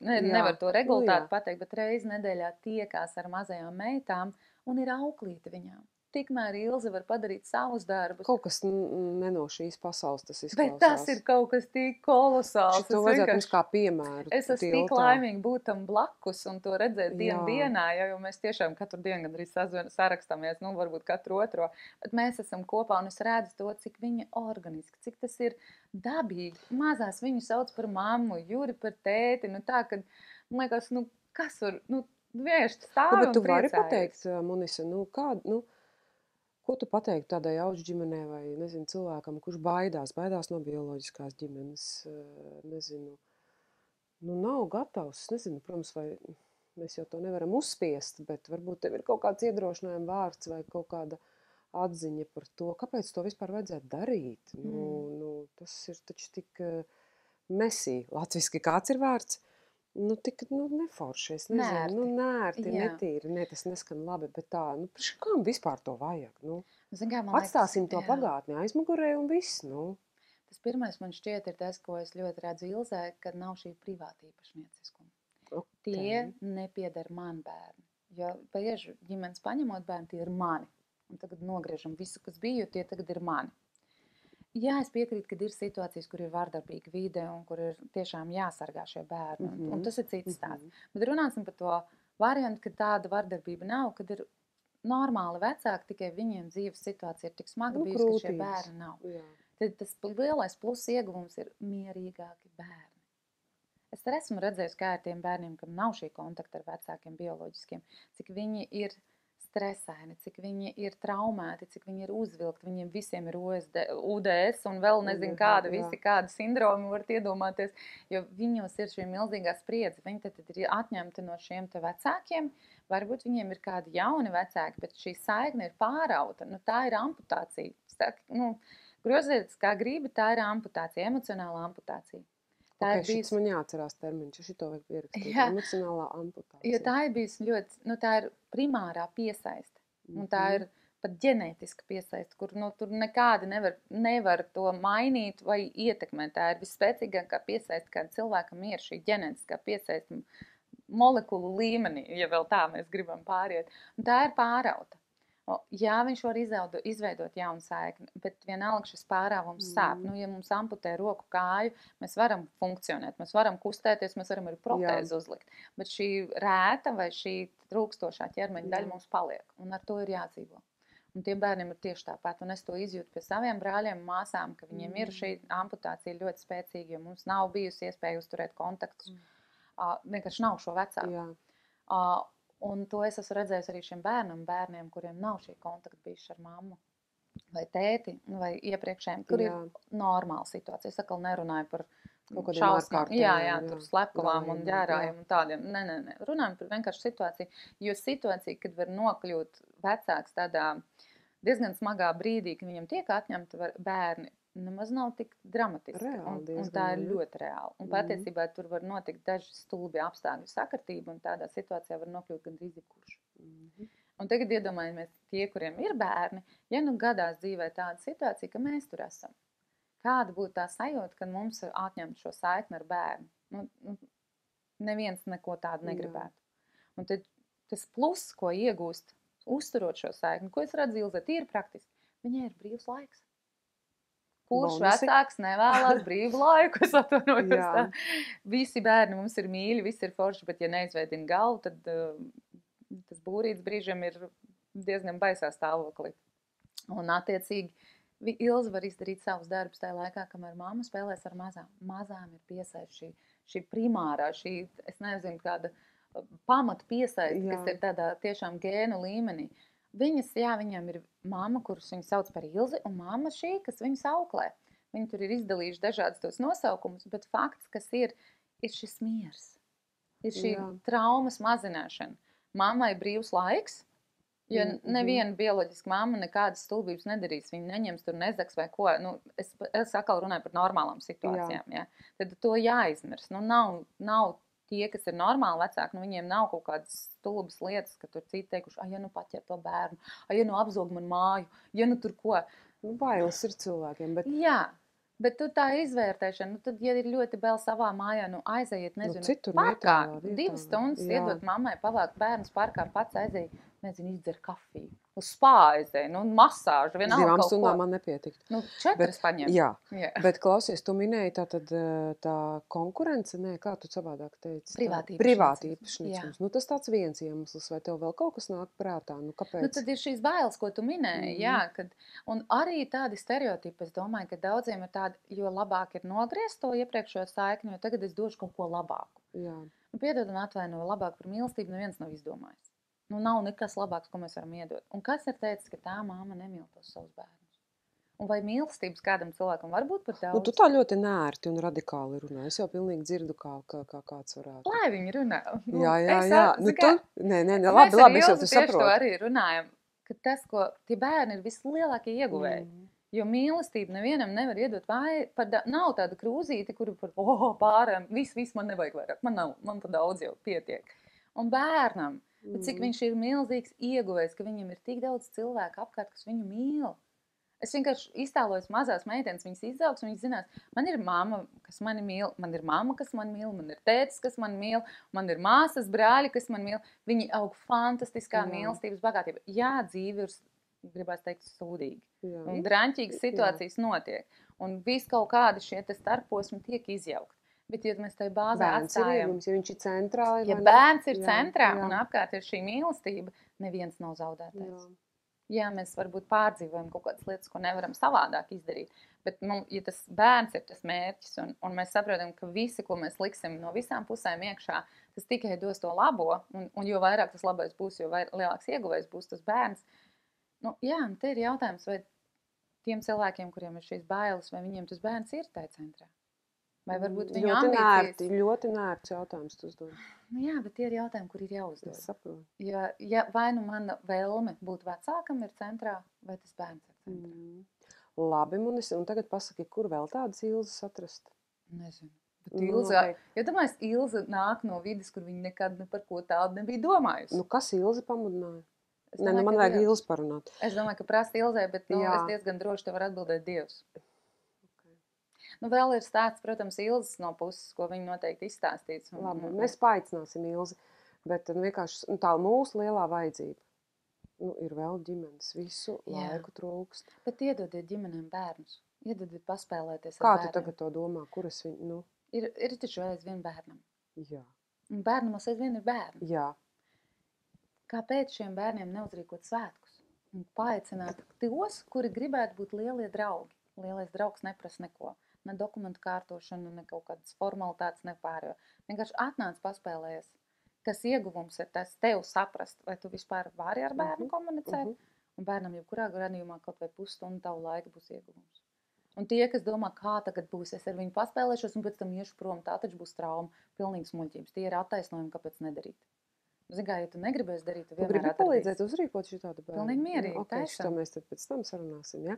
nevaru to regulāri pateikt, bet reizi nedēļā tiekās ar mazajām meitām un ir auklīte viņām. Tikmēr Ilze var padarīt savus darbus. Kaut kas ne no šīs pasaules tas izklausās. Bet tas ir kaut kas tik kolosāls. Šito vajadzētu mums kā piemēru. Es esmu tik laimīgi būt tam blakus un to redzēt dienā, jo mēs tiešām katru dienu gandrīz sarakstāmies, varbūt katru otro. Bet mēs esam kopā un es redzu to, cik viņa organiski, cik tas ir dabīgi. Mazās viņu sauc par mammu, Juri par tēti, tā, kad Man liekas, nu, kas var, nu, vienkārši Nu, stāvi bet un tu vari priecājies. pateikt, Monisa, ko tu pateiktu tādai auģu ģimenei vai, nezinu, cilvēkam, kurš baidās no bioloģiskās ģimenes, nezinu, nav gatavs, nezinu, protams, vai mēs jau to nevaram uzspiest, bet varbūt tev ir kaut kāds iedrošinājuma vārds vai kaut kāda atziņa par to, kāpēc to vispār vajadzētu darīt. Tas ir taču tik mesī, latviski kāds ir vārds? Tik neforši, es nezinu, nērti, netīri, tas neskan labi, bet tā, kam vispār to vajag? Atstāsim to pagātnē, aizmugurē un viss, Tas pirmais man šķiet ir tas, ko es ļoti redzu Ilzē, kad nav šī privāta īpašnieciskuma. Okay. Tie nepieder man bērni, jo bieži ģimenes paņemot bērni, tie ir mani. Un tagad nogriežam visu, kas bija, jo tie tagad ir mani. Jā, es piekrītu, ka ir situācijas, kur ir vardarbīga vide un kur ir tiešām jāsargā šie bērni. Un tas ir cits stāsts. Bet runāsim par to variantu, ka tāda vardarbība nav, kad ir normāli vecāki, tikai viņiem dzīves situācija ir tik smaga bijusi, ka šie bērni nav. Jā. Tad tas lielais plus ieguvums ir mierīgāki bērni. Es arī esmu redzējusi, kā ar tiem bērniem, kam nav šī kontakta ar vecākiem bioloģiskiem, cik viņi ir stresaini, cik viņi ir traumēti, cik viņi ir uzvilkti, viņiem visiem ir UDS un vēl nezinu kāda, visi kādi sindromi varat iedomāties, jo viņos ir šī milzīgā spriedze, viņi tad ir atņemti no šiem te vecākiem, varbūt viņiem ir kādi jauni vecāki, bet šī saikne ir pārauta, tā ir amputācija, groziet, kā gribi, tā ir amputācija, emocionāla amputācija. Šis man jāatcerās termiņš, šito vajag pierakstīt, emocionālā amputācija. Jo tā ir bijusi ļoti, tā ir primārā piesaiste, un tā ir pat ģenētiska piesaiste, kur tur nekādi nevar to mainīt vai ietekmēt. Tā ir visspēcīgākā piesaiste, kāda cilvēkam ir šī ģenētiskā piesaiste molekulu līmenī, ja vēl tā mēs gribam pāriet. Un tā ir pārauta. Jā, viņš var izveidot jaunu saikni, bet vienalga šis pārāvums sāp. Ja mums amputē roku, kāju, mēs varam funkcionēt, mēs varam kustēties, mēs varam arī protēzi uzlikt. Bet šī rēta vai šī trūkstošā ķermeņa daļa mums paliek, un ar to ir jādzīvo. Un tiem bērniem ir tieši tāpat, un es to izjūtu pie saviem brāļiem un māsām, ka viņiem ir šī amputācija ļoti spēcīga, jo mums nav bijusi iespēja uzturēt kontaktus. Vienkārši nav šo vecāku. Un to es esmu redzējusi arī šiem bērniem, kuriem nav šī kontakta bijuši ar mammu vai tēti, vai iepriekšējiem, kur ir normāla situācija. Es atkal nerunāju par šausmām, tur slepkavām un ģērājiem un tādiem. Nē. Runājam par vienkārši situāciju, jo situācija, kad var nokļūt vecāks tādā diezgan smagā brīdī, kad viņam tiek atņemti bērni, nemaz nav tik dramatiski, un tā ir ļoti reāli. Un patiesībā tur var notikt daži stulbi apstākļu sakritība, un tādā situācijā var nokļūt gandrīz jebkurš. Un tagad iedomājamies tie, kuriem ir bērni, ja gadās dzīvē tāda situācija, ka mēs tur esam. Kāda būtu tā sajūta, kad mums atņemt šo saikni ar bērnu? Neviens neko tādu negribētu. Un tad tas plus, ko iegūst, uzturot šo saikni, ko es redzu Ilzē, tīri praktiski, viņai ir brīvs laiks. Kurš vecāks nevēlās brīvu laiku? Es atvainojos tā. Visi bērni mums ir mīļi, visi ir forši, bet ja neizveidina galvu, tad tas būrīts brīžiem ir diezgan baisā stāvoklī. Un attiecīgi Ilze var izdarīt savus darbus tajā laikā, kamēr mamma spēlēs ar mazām. Mazām ir piesaist šī primārā, es nezinu, kāda pamata piesaist, kas ir tādā tiešām gēnu līmenī. Viņam ir mamma, kurus viņi sauc par Ilzi, un mamma šī, kas viņus auklē. Viņi tur ir izdalījuši dažādus tos nosaukumus, bet fakts, kas ir šis miers. Ir šī traumas mazināšana. Mammai brīvs laiks, jo neviena bioloģiska mamma nekādas stulbības nedarīs. Viņa neņems tur nezags vai ko. Es atkal runāju par normālām situācijām. Ja? Tad to jāizmirs. Nav tie, kas ir normāli vecāki, viņiem nav kaut kādas stulbas lietas, ka tur citi teikuši, ja paķer to bērnu, ja apzog man māju, ja tur ko. Bailes ir cilvēkiem, bet... Jā, bet tu tā izvērtēšana, tad, ja ir ļoti bail savā mājā, aizejiet, nezinu, parkā, 2 stundas iedot mammai pavākt bērnus parkā, pats aizeja, nezinu, izdzer kafiju. Uz spā aizēja, masāžu, vienalga 2 stundām man nepietiktu. 4 paņem. Jā, bet klausies, tu minēji tā konkurence, kā tu savādāk teici? Privāti īpašniecības. Tas tāds viens iemesls, vai tev vēl kaut kas nāk prātā? Kāpēc? Tad ir šīs bailes, ko tu minēji, un arī tādi stereotipi, es domāju, ka daudziem ir tādi, jo labāk ir nogriezt to iepriekšējo saikni, jo tagad es došu kaut ko labāku. Jā. Nu, piedod un atvaino, labāk par mīlestību neviens nav izdomājis. Nu, nav nekas labāks, ko mēs varam iedot. Un kas ir teicis, ka tā māma nemīl tos savus bērnus? Un vai mīlestības kādam cilvēkam var būt par Nu, daudz? tu tā ļoti nērti un radikāli runā. Es jau pilnīgi dzirdu, kā kāds varētu. Lai viņi runā. Jā. Nu, tu... Nē, labi, es jau te saprotu. Mēs to arī runājam, ka tas, ko tie bērni ir vislielākie ieguvēji. Jo mīlestību nevienam nevar iedot nav tāda krūzīte, kuru pārējām, viss man nevajag vairāk, man pa daudz jau pietiek. Un bērnam, cik viņš ir milzīgs ieguvējs, ka viņam ir tik daudz cilvēku apkārt, kas viņu mīl. Es vienkārši iztēlojos mazās meitenes, viņas izaugs, un viņas zinās, man ir mamma, kas mani mīl, man ir mamma, kas mani mīl, man ir tētis, kas mani mīl, man ir māsas, brāļi, kas mani mīl. Viņi aug fantastiskā mīlestības bagātība. Jā, dzīve ir, gribētu teikt, sūdīgi. Un draņķīgas situācijas notiek. Un viss kaut kādi šie starposmi tiek izjaukt. Bet, ja mēs tai bāzē atstājam, ja viņš ir centrā, ja bērns ir centrā un apkārt ir šī mīlestība, neviens nav zaudētais. Jā, mēs varbūt pārdzīvojam kaut kādas lietas, ko nevaram savādāk izdarīt. Bet, ja tas bērns ir tas mērķis, un mēs saprotam, ka visi, ko mēs liksim no visām pusēm iekšā, tas tikai dos to labo, un jo vairāk tas labais būs, jo lielāks ieguvējs būs tas bērns. Te ir jautājums, vai tiem cilvēkiem, kuriem ir šīs bailes, vai viņiem tas bērns ir tajā centrā? Vai varbūt viņu ambīcijas? Ļoti nērts jautājums tu uzdod. Jā, bet tie ir jautājumi, kur ir jāuzdod. Es saprotu. Ja vai nu mana vēlme būt vecākam ir centrā, vai tas bērns ir centrā? Labi, un tagad pasaki, kur vēl tādas Ilzas atrast? Nezinu. Bet Ilza, ja domājas, Ilza nāk no vides, kur viņa nekad par ko tādu nebija domājusi. Nu, kas Ilza pamudināja? Man vajag Ilza parunāt. Es domāju, ka prasa Ilzai, bet es diezgan droši te var atbildēt Dievs. Vēl ir stāsts, protams, Ilzas no puses, ko viņa noteikti izstāstīts. Labi, mēs paaicināsim Ilzi, bet vienkārši tā mūsu lielā vajadzība. Ir vēl ģimenes, visu laiku trūkst. Bet iedodiet ģimenēm bērnus, iedodiet paspēlēties ar bērniem. Kā tu tagad to domā, kuras viņu? Ir taču aizvien bērnam. Jā. Un bērnam aizvien ir bērni. Jā. Kāpēc šiem bērniem neuzrīkot svētkus? Un paaicināt tos, kuri gribētu būt lielie draugi. Lielais draugs neprasa neko. Ne dokumentu kārtošanu, ne kaut kādas formalitātes, ne pārējo. Vienkārši atnāc paspēlējies. Tas ieguvums ir tas tev saprast, vai tu vispār vari ar bērnu komunicēt. Un bērnam jebkurā gadījumā kaut vai pusstundu tavu laiku būs ieguvums. Un tie, kas domā, kā tagad būs, es ar viņu paspēlēšos un pēc tam iešu prom, tā taču būs trauma, pilnīgas muļķības. Tie ir attaisnojumi, kāpēc nedarīt. Zini, ja tu negribēsi darīt, tu vienmēr gribi palīdzēt uzrīkot šitādu bērnu? Pilnīgi mierīgi, šito mēs tad pēc tam sarunāsim, ja?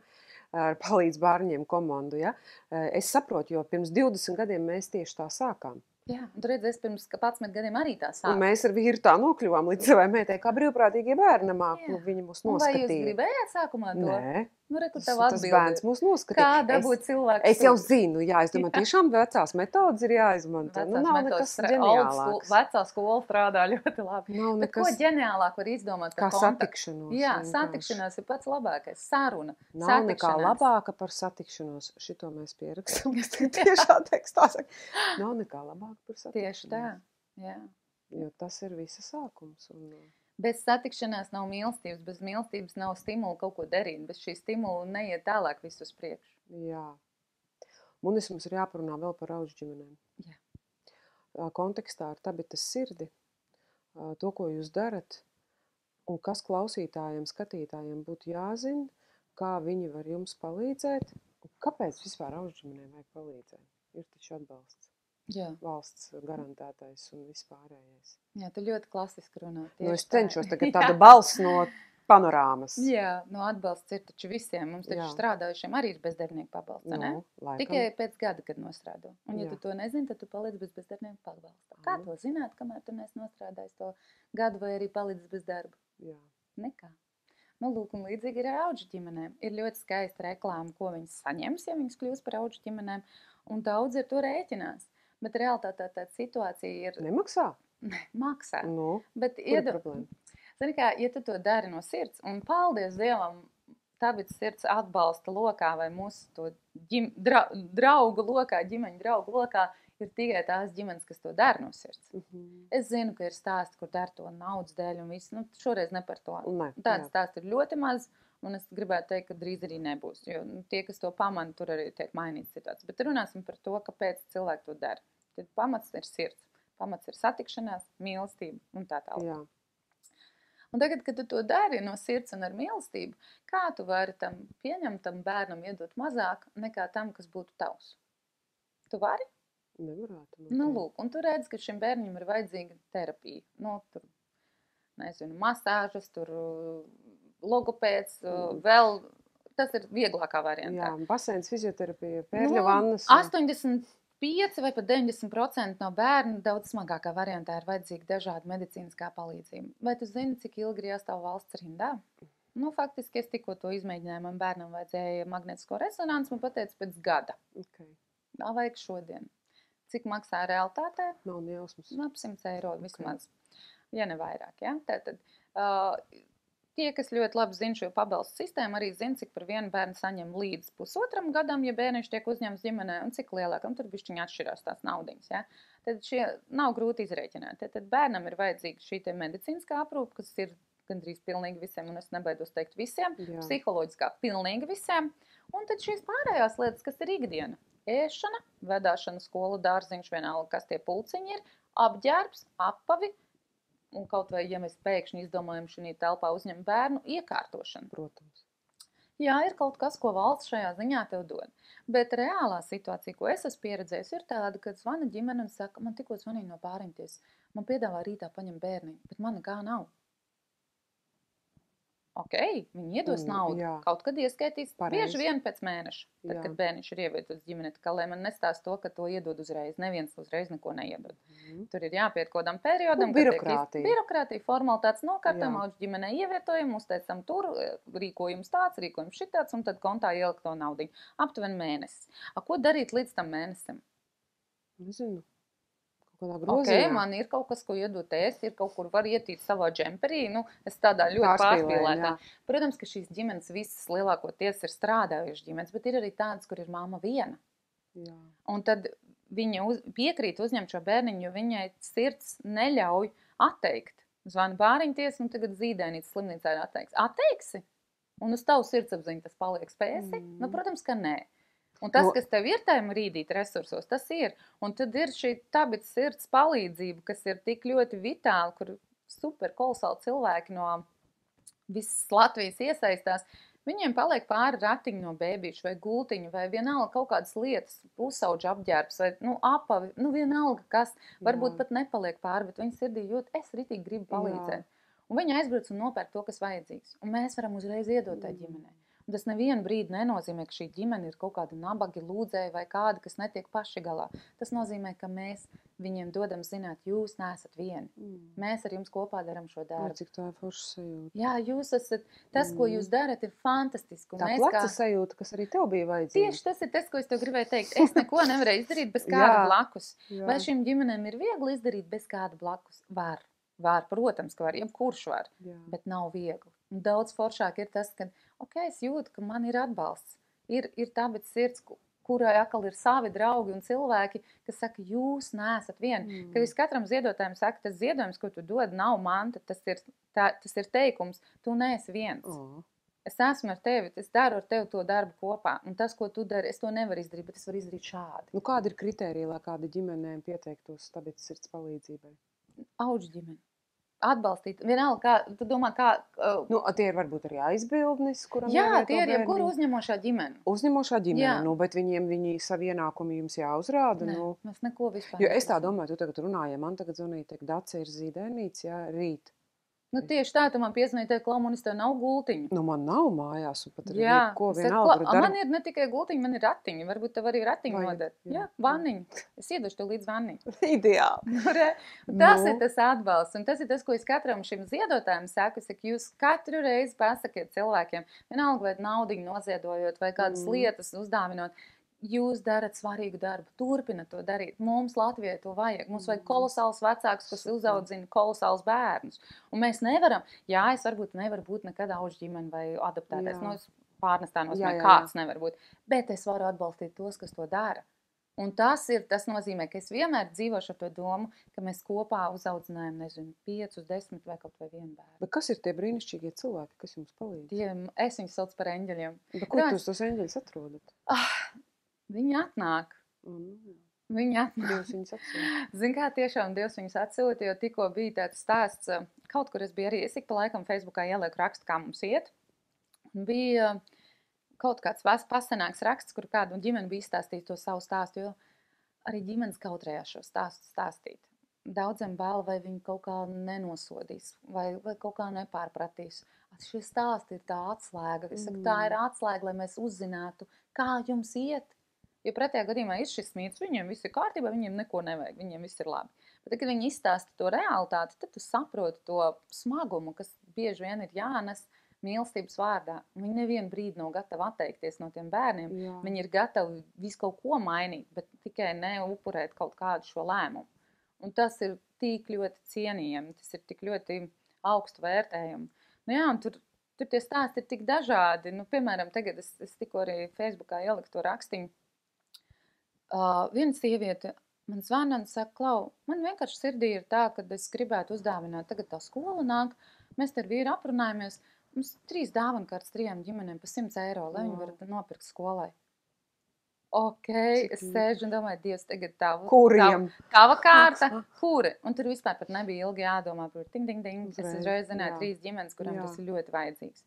Ar palīdz bārņiem komandu, ja? Es saprotu, jo pirms 20 gadiem mēs tieši tā sākām. Jā, un tu redzi, es pirms 11 gadiem arī tā sāku. Un mēs ar vīru tā nokļuvām līdz savai meitai, kā brīvprātīgie bērni māku, viņi mūs noskatīja. Un vai jūs gribējāt sākumā to? Nē. Reku tev tas bērns mūs noskatīja. Kā dabūt cilvēku? Es jau zinu, es domāju, tiešām vecās metodas ir jāizmanto. Nav nekas ģeniālāks. Vecā skola strādā ļoti labi. Nav nekas... Ko ģeniālāk var izdomāt? Kā satikšanos. Jā, satikšanās ir pats labākais. Saruna. Nav nekā labāka par satikšanos. Šito mēs pierakstam. Es tiešā tekstā saku. Nav nekā labāka par satikšanos. Tieši tā, jā. Jo tas ir visa sākums. Bez satikšanās nav mīlestības, bez mīlestības nav stimula kaut ko darīt, bez šī stimula neiet tālāk visu uz priekšu. Jā. Munis mums ir jāparunā vēl par auģu ģimenēm. Jā. Kontekstā ar Tabitas sirdi, to, ko jūs darat, un kas klausītājiem, skatītājiem būtu jāzina, kā viņi var jums palīdzēt, un kāpēc vispār auģu ģimenēm vajag palīdzēt. Ir taču atbalsts. Jā. Valsts garantētais un vispārējais. Jā, tu ļoti klasiski runā. Es cenšos tagad tādu balss no panorāmas. Jā, atbalsts ir taču visiem. Mums taču strādājušiem arī ir bezdarbnieku pabalsts, ne? Tikai pēc gada, kad nostrādo. Un ja tu to nezini, tad tu paliec bez bezdarbnieku pabalsta. Kā to zināt, kamēr tu neesi nostrādājis to gadu vai arī palicis bez darba? Jā. Nekā. Lūk, un līdzīgi ir ar auģu ģimenēm. Ir ļoti skaista reklāma, ko viņas saņems, ja viņas kļūs par auģu ģimenēm. Un daudz ar to rēķinās. Bet realitātē tā situācija ir... Nemaksā? Ne, maksā. Bet kur ir problēma? Zini kā, ja tu to dari no sirds, un paldies Dievam, Tabitas sirds atbalsta lokā vai mūsu to draugu lokā, ģimeņu draugu lokā, ir tikai tās ģimenes, kas to dara no sirds. Es zinu, ka ir stāsti, kur dara to naudas dēļ un viss. Šoreiz ne par to. Tāds stāsts ir ļoti maz. Un es gribētu teikt, ka drīz arī nebūs, jo tie, kas to pamana, tur arī tiek mainīts situācijas. Bet runāsim par to, kāpēc cilvēki to dara. Tad pamats ir sirds. Pamats ir satikšanās, mīlestība un tā tālāk. Jā. Un tagad, kad tu to dari no sirds un ar mīlestību, kā tu vari tam pieņemtam bērnam iedot mazāk nekā tam, kas būtu tavs? Tu vari? Nevarētu. Nu, lūk, un tu redz, ka šim bērnam ir vajadzīga terapija. Nu, tur, nezinu, masāžas, tur logopēds, vēl tas ir vieglākā variantā. Jā, baseins, fizioterapija, pērļu vannas. 85 vai pat 90% no bērnu daudz smagākā variantā ir vajadzīga dažāda medicīniskā palīdzība. Vai tu zini, cik ilgi ir jāstāv valsts rindā? Nu, faktiski es tikko to izmēģināju, man bērnam vajadzēja magnetisko resonanci, man pateica pēc gada. Okay. Tā vajag šodien. Cik maksā realitātē? Nav nejausmas. Ap 100 eiro vismaz. Ja ne vairāk, ja? Tātad, tie, kas ļoti labi zina šo pabalstu sistēmu, arī zina, cik par vienu bērnu saņem līdz 1,5 gadam, ja bērniņš tiek uzņemts ģimenē, un cik lielākam tur bišķiņi atšķirās tās naudiņas. Ja? Tad šie nav grūti izrēķināt. Tad bērnam ir vajadzīga šī medicīniskā aprūpe, kas ir gandrīz pilnīgi visiem, un es nebaidos teikt visiem, psiholoģiskā pilnīgi visiem. Un tad šīs pārējās lietas, kas ir ikdiena. Ēšana, vedāšana, skola, dārziņš, vienalga, kas tie pulciņi ir, apģērbs, apavi, un kaut vai, ja mēs pēkšņi izdomājam šī telpā uzņemt bērnu, iekārtošana. Protams. Jā, ir kaut kas, ko valsts šajā ziņā tev dod. Bet reālā situācija, ko es esmu pieredzējis, ir tāda, kad zvana ģimene un saka, man tikko zvanīja no pārimties, man piedāvā rītā paņemt bērniņu, bet man nekā nav. Ok, viņi iedos naudu, kaut kad ieskaitīs, bieži vien pēc mēneša, tad, kad bērniņš ir ievietots ģimenē, kā lai man nestāst to, ka to iedod uzreiz, neviens uzreiz neko neiedod. Tur ir jāpiet kodam periodam, birokrātija, formalitātes nokārtam, auģu ģimenē ievietojam, uzteicam tur, rīkojums tāds, rīkojums šitāds, un tad kontā ielikt to naudiņu. Aptuveni mēnesis. Ko darīt līdz tam mēnesim? Nezinu. Ok, man ir kaut kas, ko iedot ēst, ir kaut kur var ietīt savā džemperī, nu, es tādā ļoti pārspīlētā. Protams, ka šīs ģimenes visas lielākoties ir strādājušas ģimenes, bet ir arī tādas, kur ir mamma viena. Jā. Un tad viņa piekrīt uzņemt šo bērniņu, jo viņai sirds neļauj atteikt. Zvana bāriņties, un tagad zīdēnītas slimnīcā ir atteikts. Atteiksi? Un uz tavu sirdsapziņu tas paliek spēsi? Nu, protams, ka nē. Un tas, kas tev ir tajā rīdīt resursos, tas ir. Un tad ir šī tabita sirds palīdzība, kas ir tik ļoti vitāla, kur super kolosāli cilvēki no visas Latvijas iesaistās. Viņiem paliek pāri ratiņi no bēbīšu vai gultiņu vai vienalga kaut kādas lietas, pusauģa apģērbs vai apavi, vienalga kas. Varbūt pat nepaliek pāri, bet viņa sirdī jūt, es ritīgi gribu palīdzēt. Un viņa aizbrauc un nopērk to, kas vajadzīgs. Un mēs varam uzreiz iedot tai ģimenei. Tas nevienu brīdi nenozīmē, ka šī ģimene ir kaut kāda nabagi, lūdzēji vai kādi, kas netiek paši galā. Tas nozīmē, ka mēs viņiem dodam zināt, jūs neesat vieni. Mēs ar jums kopā daram šo darbu. Cik tā ir forša sajūta. Jā, jūs esat, tas, ko jūs darat, ir fantastiski. Tā pleca sajūta, kas arī tev bija vajadzīga. Tieši tas ir tas, ko es tev gribēju teikt. Es neko nevarēju izdarīt bez kāda blakus. Vai šīm ģimenēm ir viegli izdarīt bez kāda blakus? Var, protams, ka var, jebkurš var, bet nav viegli. Un daudz foršāk ir tas, ka es jūtu, ka man ir atbalsts. Ir tāpēc sirds, kurai atkal ir savi draugi un cilvēki, kas saka, jūs neesat vieni. Ka vis katram ziedotājiem saka, tas ziedojums, ko tu dod, nav manta, tas ir teikums, tu neesi viens. Es esmu ar tevi, es daru ar tevi to darbu kopā. Un tas, ko tu dari, es to nevaru izdarīt, bet es varu izdarīt šādi. Nu, kāda ir kritērija, lai kāda ģimenēm pieteiktos tabitas sirds palīdzībai? Auģu ģimene. Atbalstīt. Vienalga, kā, tu domā, kā... tie ir varbūt arī aizbildnis, kuram tie ir jebkura uzņemošā ģimene. Uzņemošā ģimene, bet viņi savu ienākumu jums jāuzrāda. Mēs neko vispār. Jo es tā domāju, tu tagad runāji, man tagad zvanīja, Dace ir zīdēnīts, rīt. Tieši tā, tu man piezvanīji, klau, man tev nav gultiņu. Man nav mājās, un pat arī ko vienalga. Man ir ne tikai gultiņi, man ir ratiņi. Varbūt tev arī ratiņi noder. Jā, vanniņi. Es iedošu tev līdz vanniņu. Ideāli. Tas ir tas atbalsts, un tas ir tas, ko es katram šim ziedotājiem saku. Jūs katru reizi pasakiet cilvēkiem, vienalga vai naudiņu noziedojot, vai kādas lietas uzdāvinot. Jūs darat svarīgu darbu, turpinat to darīt. Mums Latvijai to vajag. Mums vajag kolosāls vecāks, kas uzaudzina kolosāls bērnus. Un mēs nevaram, es varbūt nevaru būt nekad auģu ģimeni vai adaptēties. Es pārnestā nozīmē, kāds nevar būt. Bet es varu atbalstīt tos, kas to dara. Un tas nozīmē, ka es vienmēr dzīvošu ar to domu, ka mēs kopā uzaudzinājam, 5, 10 vai kaut vai vienu bērnu. Bet kas ir tie brīnišķīgie cilvēki, kas jums palīdz? Es viņus saucu par eņģeļiem. Bet kur jūs tos eņģeļus atrodat? Viņi atnāk. Viņa Dievs viņus atsūta. Zin kā, tiešām Dievs viņus atsūta, jo tikko bija tāds stāsts, kaut kur es biju arī, es ik pa laikam Facebookā ielieku rakstu, kā mums iet. Un bija kaut kāds pasenāks raksts, kur kādu ģimeni bija izstāstījis to savu stāstu, jo arī ģimenes kautrējās šo stāstu stāstīt. Daudziem bail, vai viņi kaut kā nenosodīs, vai kaut kā nepārpratīs. Šie stāsti ir tā atslēga. Es saku, tā ir atslēga, lai mēs uzzinātu, kā jums iet. Jo pretējā gadījumā ir šis mīts, viņiem viss ir kārtībā, viņiem neko nevajag, viņiem viss ir labi. Bet, kad viņi izstāsta to realitāti, tad tu saproti to smagumu, kas bieži vien ir jānes mīlestības vārdā. Viņi nevienu brīdi nav gatavi atteikties no tiem bērniem. Jā. Viņi ir gatavi visu kaut ko mainīt, bet tikai neupurēt kaut kādu šo lēmumu. Un tas ir tik ļoti cienījami, tas ir tik ļoti augstu vērtējumi. Nu jā, un tur tie stāsti ir tik dažādi. Nu, piemēram, tagad es tikko arī Facebookā ieliku to rakstiņu. Viena sieviete man zvana un saka, Klau, man vienkārši sirdī ir tā, ka es gribētu uzdāvināt, tagad tā skola nāk, mēs te ar vīru aprunājamies, mums 3 dāvankārtas 3 ģimenēm pa 100 eiro, lai viņi varētu nopirkt skolai. Ok, es sēžu un domāju, Dievs, tagad tava kārta, kuri? Un tur vispār pat nebija ilgi jādomā par ting. Es uzreiz zināju 3 ģimenes, kurām tas ir ļoti vajadzīgs.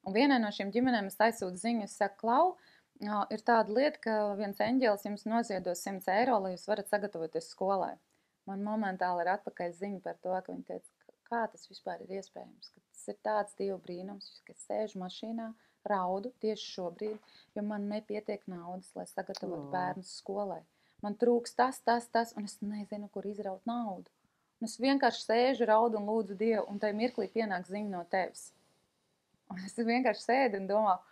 Un vienai no šīm ģimenēm es aizsūtu ziņu, es saku, Klau, ir tāda lieta, ka viens eņģelis jums noziedos 100 eiro, lai jūs varat sagatavoties skolai. Man momentāli ir atpakaļ ziņa par to, ka viņi teica, kā tas vispār ir iespējams, ka tas ir tāds Dieva brīnums, ka es sēžu mašīnā, raudu tieši šobrīd, jo man nepietiek naudas, lai sagatavotu bērnus skolai. Man trūks tas, un es nezinu, kur izraut naudu. Un es vienkārši sēžu, raudu un lūdzu Dievu, un tai mirklī pienāk ziņa no tevis. Un es vienkārši sēdu un domāju,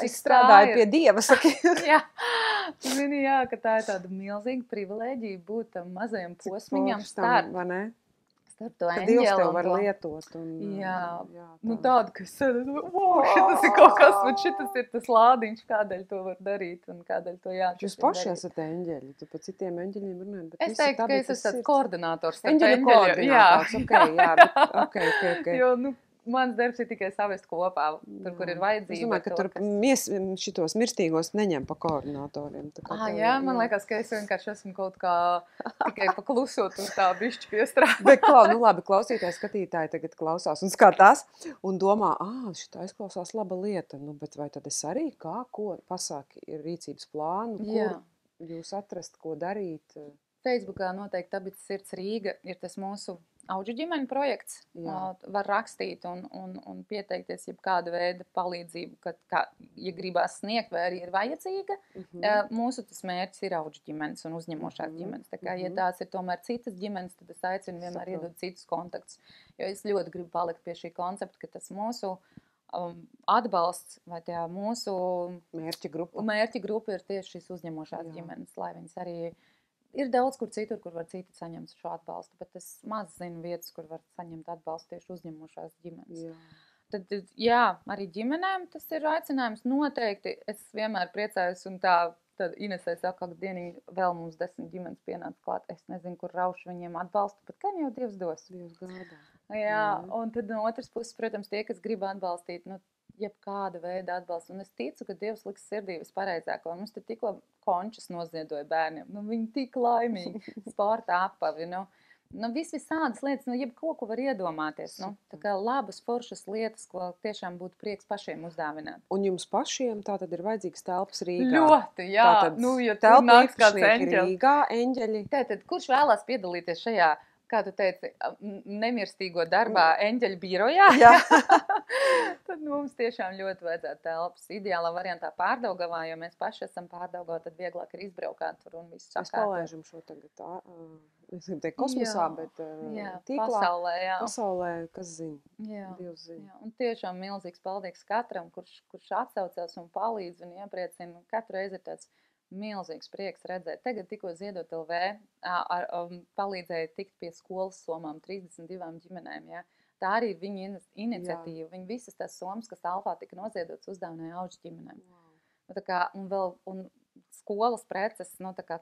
es strādāju pie Dieva, saki. Zini, ka tā ir tāda milzīga privilēģija būt tam mazajam posmiņam starp to eņģeli. Dievs tev var lietot. Nu tādu, ka es sēdu, šitas ir kaut kas, bet šitas ir tas lādiņš, kādēļ to var darīt un kādēļ to jāatšķir. Jūs paši esat eņģeļi, tu pa citiem eņģeļiem runājat. Es teiktu, ka es esmu tāds koordinators. Eņģeļu koordinators, ok. Jo, mans darbs ir tikai savest kopā, tur, kur ir vajadzība. Es domāju, ka tur šitos mirstīgos neņem pa koordinatoriem. Man liekas, ka es vienkārši esmu kaut kā tikai paklusot un tā bišķi piestrādāt. Bet, labi, klausītāji, skatītāji tagad klausās un skatās un domā, šitā izklausās laba lieta, bet vai tad es arī ko pasāki ir rīcības plānu, kur jūs atrast, ko darīt? Facebookā noteikti Tabitas sirds Rīga ir tas mūsu Audžu ģimeņu projekts. Var rakstīt un pieteikties jebkāda veida palīdzību, ja gribās sniegt vai arī ir vajadzīga. Mūsu tas mērķis ir audžu ģimenes un uzņemošās ģimenes. Tā kā, ja tās ir tomēr citas ģimenes, tad es aicinu vienmēr iedot citus kontaktus. Jo es ļoti gribu palikt pie šī koncepta, ka tas mūsu atbalsts vai tā mūsu mērķa grupa ir tieši šīs uzņemošās ģimenes, lai viņas arī ir daudz kur citur, kur var citi saņemt šo atbalstu, bet es maz zinu vietas, kur var saņemt atbalstu tieši uzņemošās ģimenes. Tad, arī ģimenēm tas ir aicinājums noteikti. Es vienmēr priecājos un tad Inesē saka, ka dienīgi vēl mums 10 ģimenes pienāca klāt. Es nezinu, kur raušu viņiem atbalstu, bet gan jau Dievs dos. Dievs gādā. Un tad no otras puses, protams, tie, kas grib atbalstīt, jebkāda veida atbalstu. Un es ticu, ka Dievs liks sirdī vispareizāko. Mums te tikko končus noziedoja bērniem. Viņi tik laimīgi, sporta apavi, visādas lietas, jebko, ko var iedomāties. Tā kā labas, foršas lietas, ko tiešām būtu prieks pašiem uzdāvināt. Un jums pašiem tā tad ir vajadzīgs telpas Rīgā? Ļoti, jā. Tātad ja tur nāks kāds Rīgā, eņģeļi. Tātad, kurš vēlās piedalīties šajā, kā tu teici, nemirstīgo darbā eņģeļu birojā? Jā. Tad mums tiešām ļoti vajadzētu telpas. Ideālā variantā Pārdaugavā, jo mēs paši esam Pārdaugavā, tad vieglāk ir izbraukāt tur un visu sakārtot. Mēs palaižam šo tagad es gribu teikt kosmosā, bet tīklā. Pasaulē, kas zina. Dievs zina. Un tiešām milzīgs paldies katram, kurš atsaucās un palīdz un iepriecina. Katru reizi ir tāds milzīgs prieks redzēt. Tagad tikko Ziedot LV palīdzēja tikt pie skolas somām 32 ģimenēm, Tā arī ir viņa iniciatīva. Viņa visas tās somas, kas Alfā tika noziedotas, uzdāvināja audžu ģimenēm. Un skolas preces,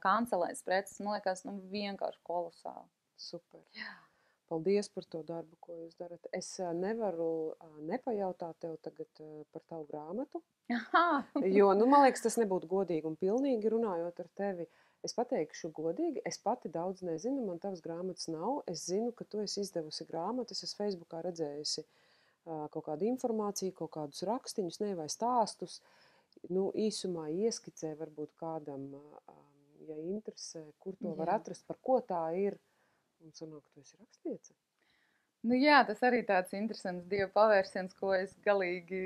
kancelēs preces, man liekas, vienkārši kolosāli. Super. Paldies par to darbu, ko jūs darat. Es nevaru nepajautāt tev tagad par tavu grāmatu, jo, man liekas, tas nebūtu godīgi un pilnīgi runājot ar tevi. Es pateikšu godīgi, es pati daudz nezinu, man tavas grāmatas nav. Es zinu, ka tu esi izdevusi grāmatas, es Facebookā redzējusi kaut kādu informāciju, kaut kādus rakstiņus, ne vai stāstus. Nu, īsumā ieskicē varbūt kādam, ja interesē, kur to var atrast, par ko tā ir. Un sanāk, tu esi rakstniece. Nu jā, tas arī tāds interesants Dieva pavērsiens, ko es galīgi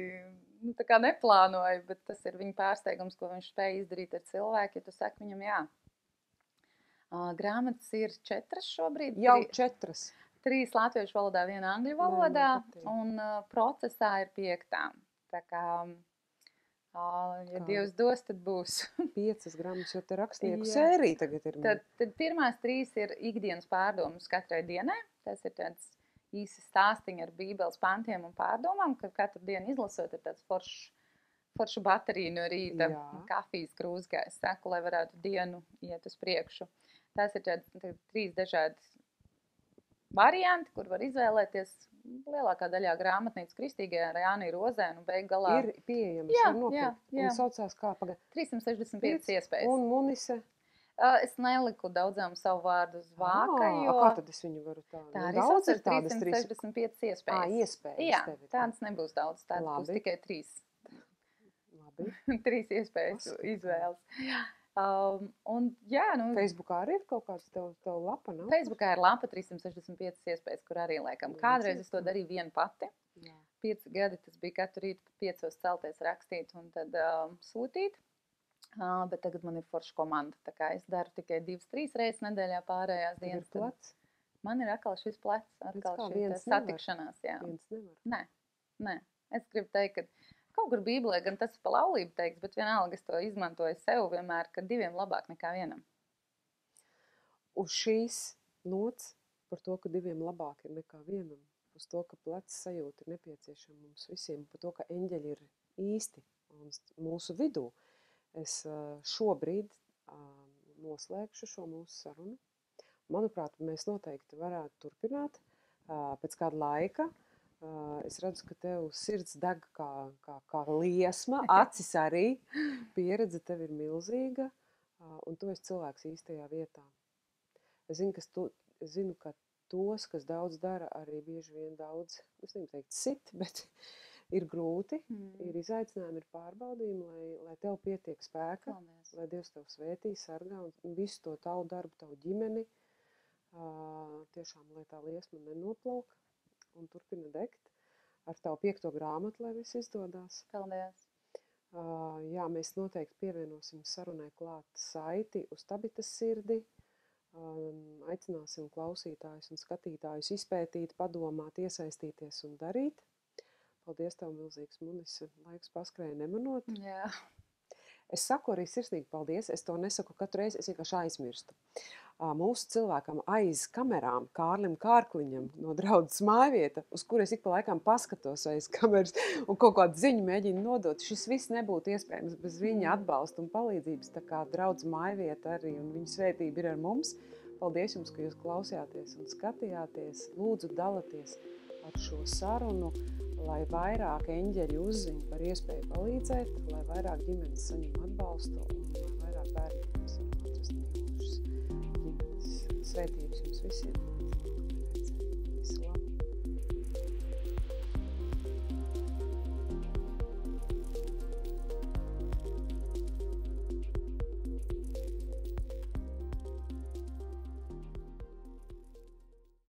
tā kā neplānoju, bet tas ir viņa pārsteigums, ko viņš spēja izdarīt ar cilvēku, ja tu saki viņam jā. Grāmatas ir 4 šobrīd. Jau 4. 3 latviešu valodā, 1 angļu valodā, un procesā ir 5. Tā kā, ja Dievs dos, tad būs. 5 grāmatas, jo te rakstnieku sērija tagad ir. Tad pirmās 3 ir ikdienas pārdomas katrai dienai. Tas ir tāds īsi stāstiņi ar bībeles pantiem un pārdomām, ka katru dienu izlasot ir tāds foršu bateriju no rīta, kafijas krūzes, kā es saku, lai varētu dienu iet uz priekšu. Tās ir 3 dažādi varianti, kur var izvēlēties. Lielākā daļā grāmatnīcas kristīgajā ar Jāni Rozē, un beig galā ir pieejams, var nopirkt. Un saucās kā 365 iespējas. Un Munise? Es neliku daudzām savu vārdu uz vāka, jo... Kā tad es viņu varu tādu? Tā arī sauc ir 365 iespējas. Iespējas. Jā, tādas nebūs daudz, tādas būs tikai 3. Labi. 3 iespējas izvēles. Un jā, Facebookā arī ir kaut kāds tev lapa, nav? Facebookā ir lapa 365 iespējas, kur arī laikam. Kādreiz es to darīju viena pati. 5 gadi tas bija katru rītu 5 celties rakstīt un tad sūtīt. Bet tagad man ir forša komanda, tā kā es daru tikai 2-3 reizes nedēļā pārējās dienas. Ir plats? Man ir atkal šis plats, atkal šī satikšanās, jā. Viens nevar? Nē. Es gribu teikt, ka kaut kur Bībelē gan tas pa laulību teiks, bet vienalga es to izmantoju sev vienmēr, ka 2 labāk nekā 1. Uz šīs nots par to, ka 2 labāk ir nekā 1, uz to, ka plecs sajūta ir nepieciešama mums visiem, par to, ka eņģeļi ir īsti mūsu vidū, es šobrīd noslēgšu šo mūsu sarunu. Manuprāt, mēs noteikti varētu turpināt pēc kāda laika. Es redzu, ka tev sirds deg kā liesma, acis arī, pieredze tev ir milzīga, un tu esi cilvēks īstajā vietā. Es zinu, ka tos, kas daudz dara, arī bieži vien daudz, es nevaru teikt sit, bet ir grūti, ir izaicinājumi, ir pārbaudījumi, lai tev pietiek spēka, lai Dievs tev svētī, sargā un visu to tavu darbu, tavu ģimeni, tiešām, lai tā liesma nenoplauk. Un turpina degt ar tavu 5. grāmatu, lai viss izdodās. Paldies! Jā, mēs noteikti pievienosim sarunai klāt saiti uz Tabitas sirdi. Aicināsim klausītājus un skatītājus izpētīt, padomāt, iesaistīties un darīt. Paldies tev, milzīgs Munise. Laiks paskrēja nemanot. Jā. Es saku arī sirsnīgi paldies. Es to nesaku katru reizi, es vienkārši aizmirstu. Mūsu cilvēkam aiz kamerām, Kārlim Kārkliņam no draudzes mājvieta, uz kur es ik pa laikam paskatos aiz kameras un kaut kādu ziņu mēģinu nodot. Šis viss nebūtu iespējams bez viņa atbalsta un palīdzības, tā kā draudzes mājvieta arī un viņa svētība ir ar mums. Paldies jums, ka jūs klausījāties un skatījāties. Lūdzu, dalaties ar šo sarunu, lai vairāk eņģeļi uzzina par iespēju palīdzēt, lai vairāk ģimenes saņem atbalstu un lai vairāk bērni atrast mīlušas ģimenes. Svētības jums visiem. Visu labu.